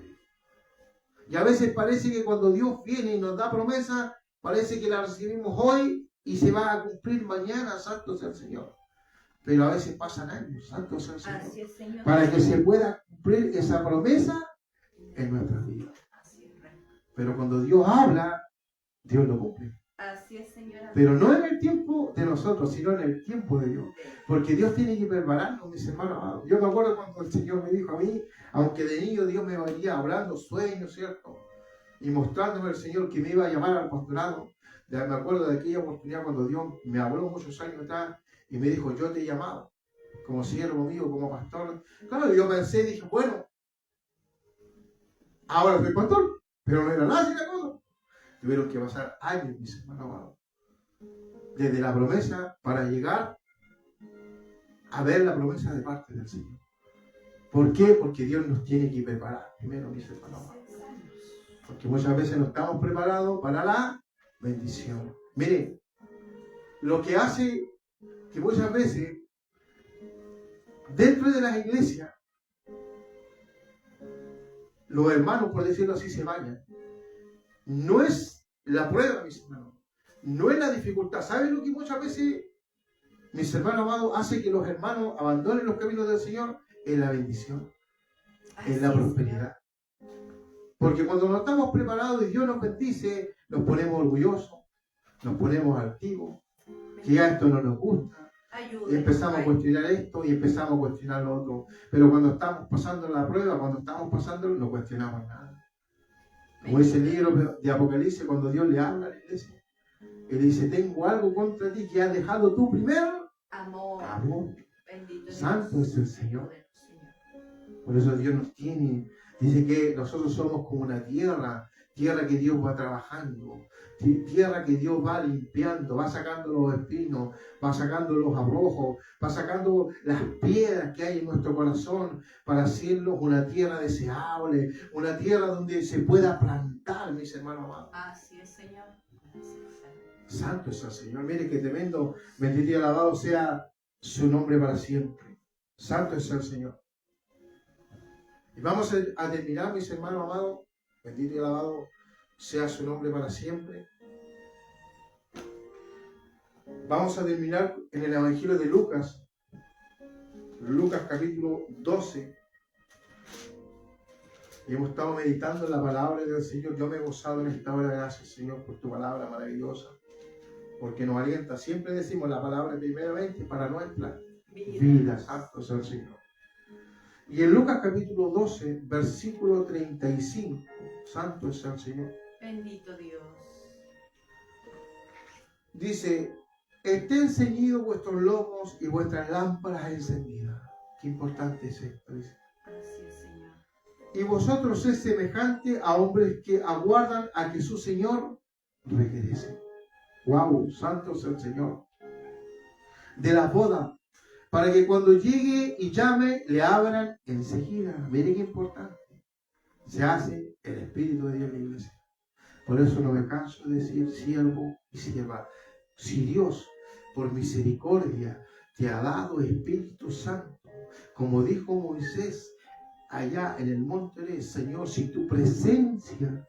Y a veces parece que cuando Dios viene y nos da promesa, parece que la recibimos hoy y se va a cumplir mañana, santo sea el Señor. Pero a veces pasan años, santo sea el Señor, Así es, Señor. para que se pueda cumplir esa promesa en nuestras vidas. Así es, Rey. Pero cuando Dios habla, Dios lo cumple. Así es, Señor. Pero no en el tiempo de nosotros, sino en el tiempo de Dios. Porque Dios tiene que prepararnos, mis hermanos amados. Yo me acuerdo cuando el Señor me dijo a mí, aunque de niño Dios me venía hablando sueños, ¿cierto? Y mostrándome el Señor que me iba a llamar al pastorado. Me acuerdo de aquella oportunidad cuando Dios me habló muchos años atrás y me dijo, yo te he llamado como siervo mío, como pastor. Claro, yo pensé, dije, bueno, ahora soy pastor, pero no era nada la cosa. Tuvieron que pasar años, mis hermanos amados, desde la promesa para llegar a ver la promesa de parte del Señor. ¿Por qué? Porque Dios nos tiene que preparar primero, mis hermanos amados. Porque muchas veces no estamos preparados para la bendición. Miren, lo que hace que muchas veces dentro de las iglesias los hermanos, por decirlo así, se vayan. No es la prueba, mis hermanos. No es la dificultad. ¿Saben lo que muchas veces, mis hermanos amados, hace que los hermanos abandonen los caminos del Señor? Es la bendición, es la prosperidad. Porque cuando no estamos preparados y Dios nos bendice, nos ponemos orgullosos, nos ponemos altivos, que ya esto no nos gusta. Y empezamos a cuestionar esto y empezamos a cuestionar lo otro. Pero cuando estamos pasando la prueba, cuando estamos pasando, no cuestionamos nada. Como dice el libro de Apocalipsis, cuando Dios le habla a la iglesia, Él dice, tengo algo contra ti que has dejado tú primero. Amor. Santo es el Señor. Por eso Dios nos tiene. Dice que nosotros somos como una tierra que Dios va trabajando, tierra que Dios va limpiando, va sacando los espinos, va sacando los abrojos, va sacando las piedras que hay en nuestro corazón para hacerlos una tierra deseable, una tierra donde se pueda plantar, mis hermanos amados. Así es, Señor. Santo es el Señor. Mire que tremendo, bendito y alabado sea su nombre para siempre. Santo es el Señor. Y vamos a terminar, mis hermanos amados. Bendito y alabado sea su nombre para siempre. Vamos a terminar en el Evangelio de Lucas. Lucas capítulo 12. Y hemos estado meditando en la palabra del Señor. Yo me he gozado en esta hora. Gracias, Señor, por tu palabra maravillosa. Porque nos alienta. Siempre decimos la palabra primeramente para nuestra vida. Santo sea el Señor. Y en Lucas capítulo 12, versículo 35, santo es el Señor. Bendito Dios. Dice, estén ceñidos vuestros lomos y vuestras lámparas encendidas. Qué importante es esto, dice. Así es, Señor. Y vosotros es semejante a hombres que aguardan a que su Señor regrese. Wow, santo es el Señor. De la boda, para que cuando llegue y llame, le abran enseguida. Miren qué importante. Se hace el Espíritu de Dios en la iglesia. Por eso no me canso de decir siervo y sierva. Si Dios, por misericordia, te ha dado Espíritu Santo, como dijo Moisés allá en el monte, Señor, si tu presencia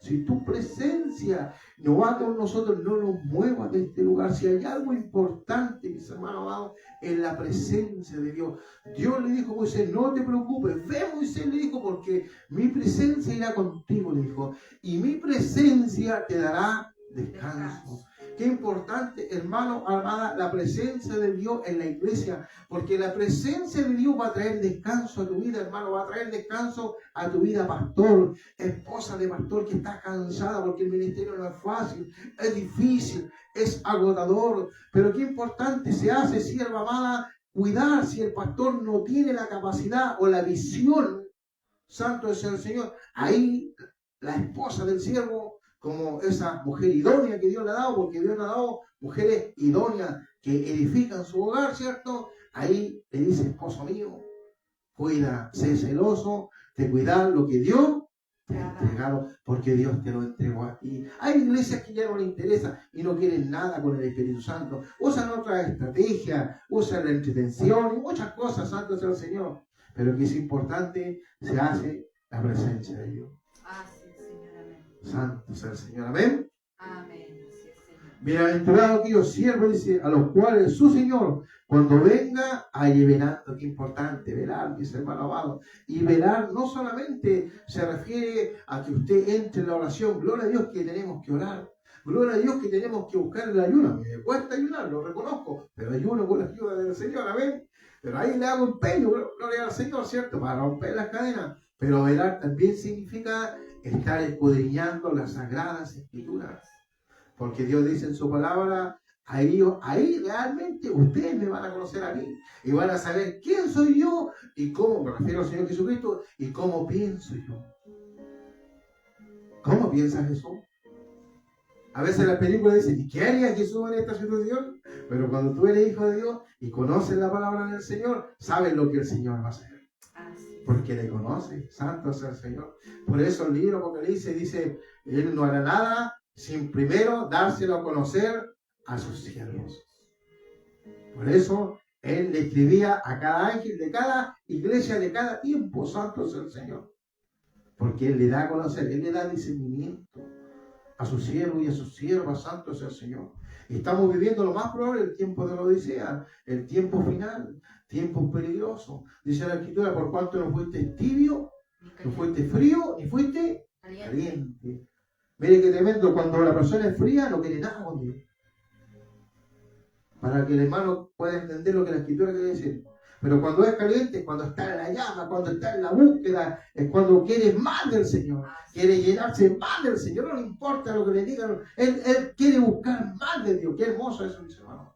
no va con nosotros, no nos mueva de este lugar. Si hay algo importante, mis hermanos amados, en la presencia de Dios. Dios le dijo a Moisés, no te preocupes, ve, Moisés le dijo, porque mi presencia irá contigo, le dijo, y mi presencia te dará descanso. Qué importante, hermano, amada, la presencia de Dios en la iglesia, porque la presencia de Dios va a traer descanso a tu vida, hermano, va a traer descanso a tu vida, pastor, esposa de pastor que está cansada porque el ministerio no es fácil, es difícil, es agotador, pero qué importante se hace, sierva amada, cuidar si el pastor no tiene la capacidad o la visión, santo es el Señor, ahí la esposa del siervo, como esa mujer idónea que Dios le ha dado, porque Dios le ha dado mujeres idóneas que edifican su hogar, ¿cierto? Ahí le dice, esposo mío, cuida, sé celoso de cuidar lo que Dios te ha entregado porque Dios te lo entregó a ti. Hay iglesias que ya no les interesa y no quieren nada con el Espíritu Santo. Usan otra estrategia, usan la entretención y muchas cosas, santo sea el Señor. Pero que es importante, se hace la presencia de Dios. Así es, Señor, amén. Santo sea el Señor, amén. Amén, así es, Señor. Bienaventurados aquellos siervos, dice, a los cuales su Señor, cuando venga, haya velando. Qué importante, velar, dice el hermano amado. Y velar no solamente se refiere a que usted entre en la oración. Gloria a Dios que tenemos que orar. Gloria a Dios que tenemos que buscar el ayuno. Me cuesta ayunar, lo reconozco, pero ayuno con la ayuda del Señor, amén. Pero ahí le hago empeño, gloria al Señor, ¿cierto? Para romper las cadenas. Pero velar también significa estar escudriñando las sagradas escrituras. Porque Dios dice en su palabra, ahí realmente ustedes me van a conocer a mí. Y van a saber quién soy yo y cómo, me refiero al Señor Jesucristo, y cómo pienso yo. ¿Cómo piensa Jesús? A veces las películas dicen, ¿y qué haría Jesús en esta situación? Pero cuando tú eres hijo de Dios y conoces la palabra del Señor, sabes lo que el Señor va a hacer. Porque le conoce, santo sea el Señor. Por eso el libro Apocalipsis dice, Él no hará nada sin primero dárselo a conocer a sus siervos. Por eso Él le escribía a cada ángel de cada iglesia de cada tiempo, santo sea el Señor. Porque Él le da a conocer, Él le da discernimiento a sus siervos y a sus siervas, santo sea el Señor. Y estamos viviendo lo más probable, el tiempo de la Odisea, el tiempo final, tiempos peligrosos. Dice la Escritura, por cuanto no fuiste tibio, no fuiste frío, ni fuiste caliente. Mire qué tremendo, cuando la persona es fría no quiere nada con Dios. Para que el hermano pueda entender lo que la Escritura quiere decir. Pero cuando es caliente, es cuando está en la llama, cuando está en la búsqueda, es cuando quiere más del Señor. Quiere llenarse más del Señor, no le importa lo que le digan. Él quiere buscar más de Dios. Qué hermoso eso, mis hermanos.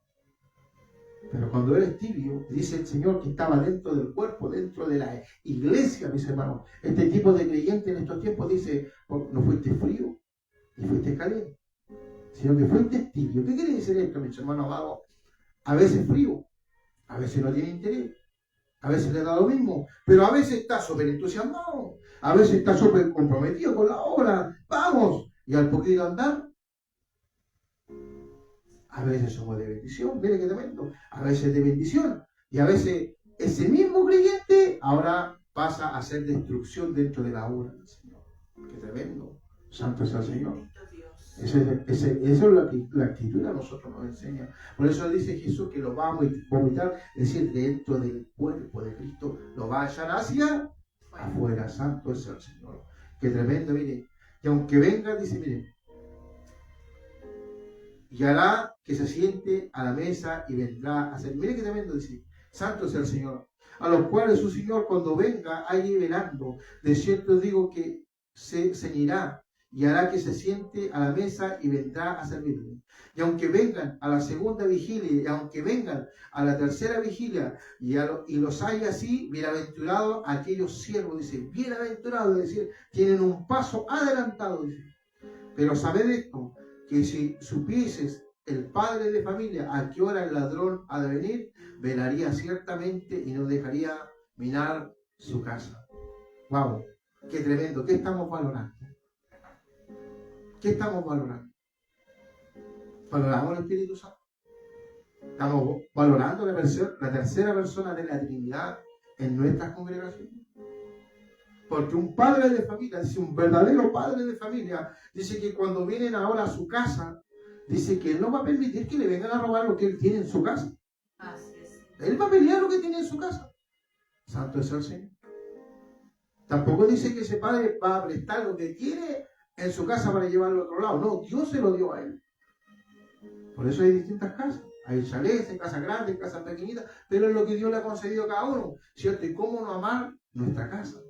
Pero cuando eres tibio, dice el Señor que estaba dentro del cuerpo, dentro de la iglesia, mis hermanos. Este tipo de creyente en estos tiempos dice, no fuiste frío, ni fuiste caliente, sino que fuiste tibio. ¿Qué quiere decir esto, mis hermanos amados? A veces frío, a veces no tiene interés, a veces le da lo mismo, pero a veces está súper entusiasmado, a veces está súper comprometido con la obra, vamos, y al poquito andar, a veces somos de bendición, mire qué tremendo, a veces de bendición, y a veces ese mismo creyente ahora pasa a ser destrucción dentro de la obra del Señor. Qué tremendo, santo sea el Señor. Eso es lo que la Escritura a nosotros nos enseña. Por eso dice Jesús que lo va a vomitar, es decir, dentro del cuerpo de Cristo, lo va a echar hacia afuera. Santo es el Señor. Qué tremendo, mire. Y aunque venga, dice, mire, y hará que se siente a la mesa y vendrá a hacer. Mire qué tremendo, dice, santo es el Señor. A los cuales su Señor cuando venga allí velando, de cierto digo que se ceñirá y hará que se siente a la mesa y vendrá a servirle. Y aunque vengan a la segunda vigilia, y aunque vengan a la tercera vigilia, y los haya así, bienaventurados aquellos siervos, dice, bienaventurados, es decir, tienen un paso adelantado, dice. Pero sabed esto, que si supieses el padre de familia a qué hora el ladrón ha de venir, velaría ciertamente y no dejaría minar su casa. ¡Wow! ¡Qué tremendo! ¿Qué estamos valorando? ¿Qué estamos valorando? ¿Valoramos el Espíritu Santo? ¿Estamos valorando la tercera persona de la Trinidad en nuestras congregaciones? Porque un padre de familia, dice un verdadero padre de familia, dice que cuando vienen ahora a su casa, dice que él no va a permitir que le vengan a robar lo que él tiene en su casa. Así es. Él va a pelear lo que tiene en su casa. Santo es el Señor. Tampoco dice que ese padre va a prestar lo que tiene en su casa para llevarlo a otro lado. No, Dios se lo dio a él. Por eso hay distintas casas. Hay chalés, hay casas grandes, hay casas pequeñitas, pero es lo que Dios le ha concedido a cada uno, ¿cierto? Y cómo no amar nuestra casa.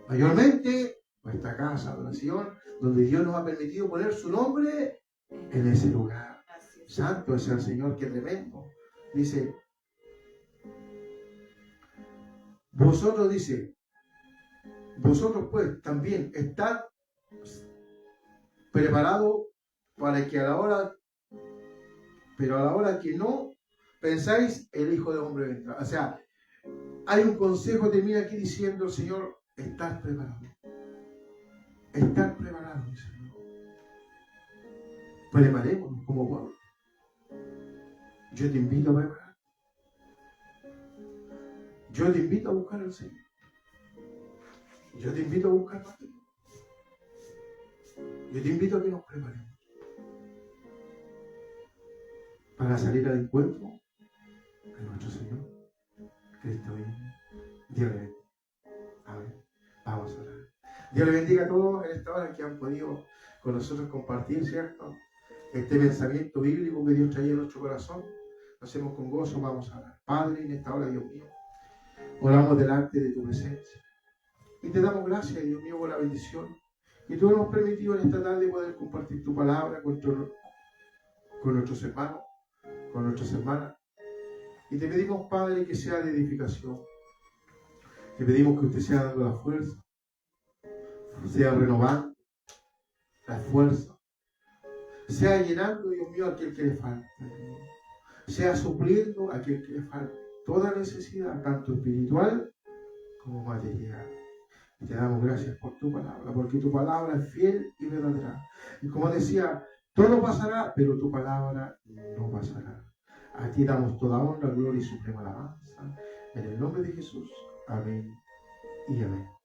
Mayormente nuestra casa, oración, donde Dios nos ha permitido poner su nombre en ese lugar. Santo es el Señor, qué tremendo. Dice, vosotros pues también estad preparados para que a la hora que no pensáis, el Hijo del Hombre vendrá. O sea, hay un consejo, termina aquí diciendo el Señor, estás preparado. estar preparados, mi Señor. Preparémonos como pueblo. Yo te invito a preparar. Yo te invito a buscar al Señor. Yo te invito a buscar a ti. Yo te invito a que nos preparemos para salir al encuentro de nuestro Señor Cristo viene. Dios le bendiga. Amén. Vamos a orar. Dios le bendiga a todos en esta hora que han podido con nosotros compartir, ¿cierto? Este pensamiento bíblico que Dios traía en nuestro corazón. Lo hacemos con gozo, vamos a orar. Padre, en esta hora, Dios mío, oramos delante de tu presencia. Y te damos gracias, Dios mío, por la bendición que tú nos has permitido en esta tarde poder compartir tu palabra con nuestros hermanos, con nuestras hermanas. Y te pedimos, Padre, que sea de edificación. Te pedimos que usted sea dando la fuerza, sea renovando la fuerza, sea llenando, Dios mío, a aquel que le falta, sea supliendo a aquel que le falta toda necesidad, tanto espiritual como material. Y te damos gracias por tu palabra, porque tu palabra es fiel y verdadera. Y como decía, todo pasará, pero tu palabra no pasará. A ti damos toda honra, gloria y suprema alabanza. En el nombre de Jesús. Amén y amén.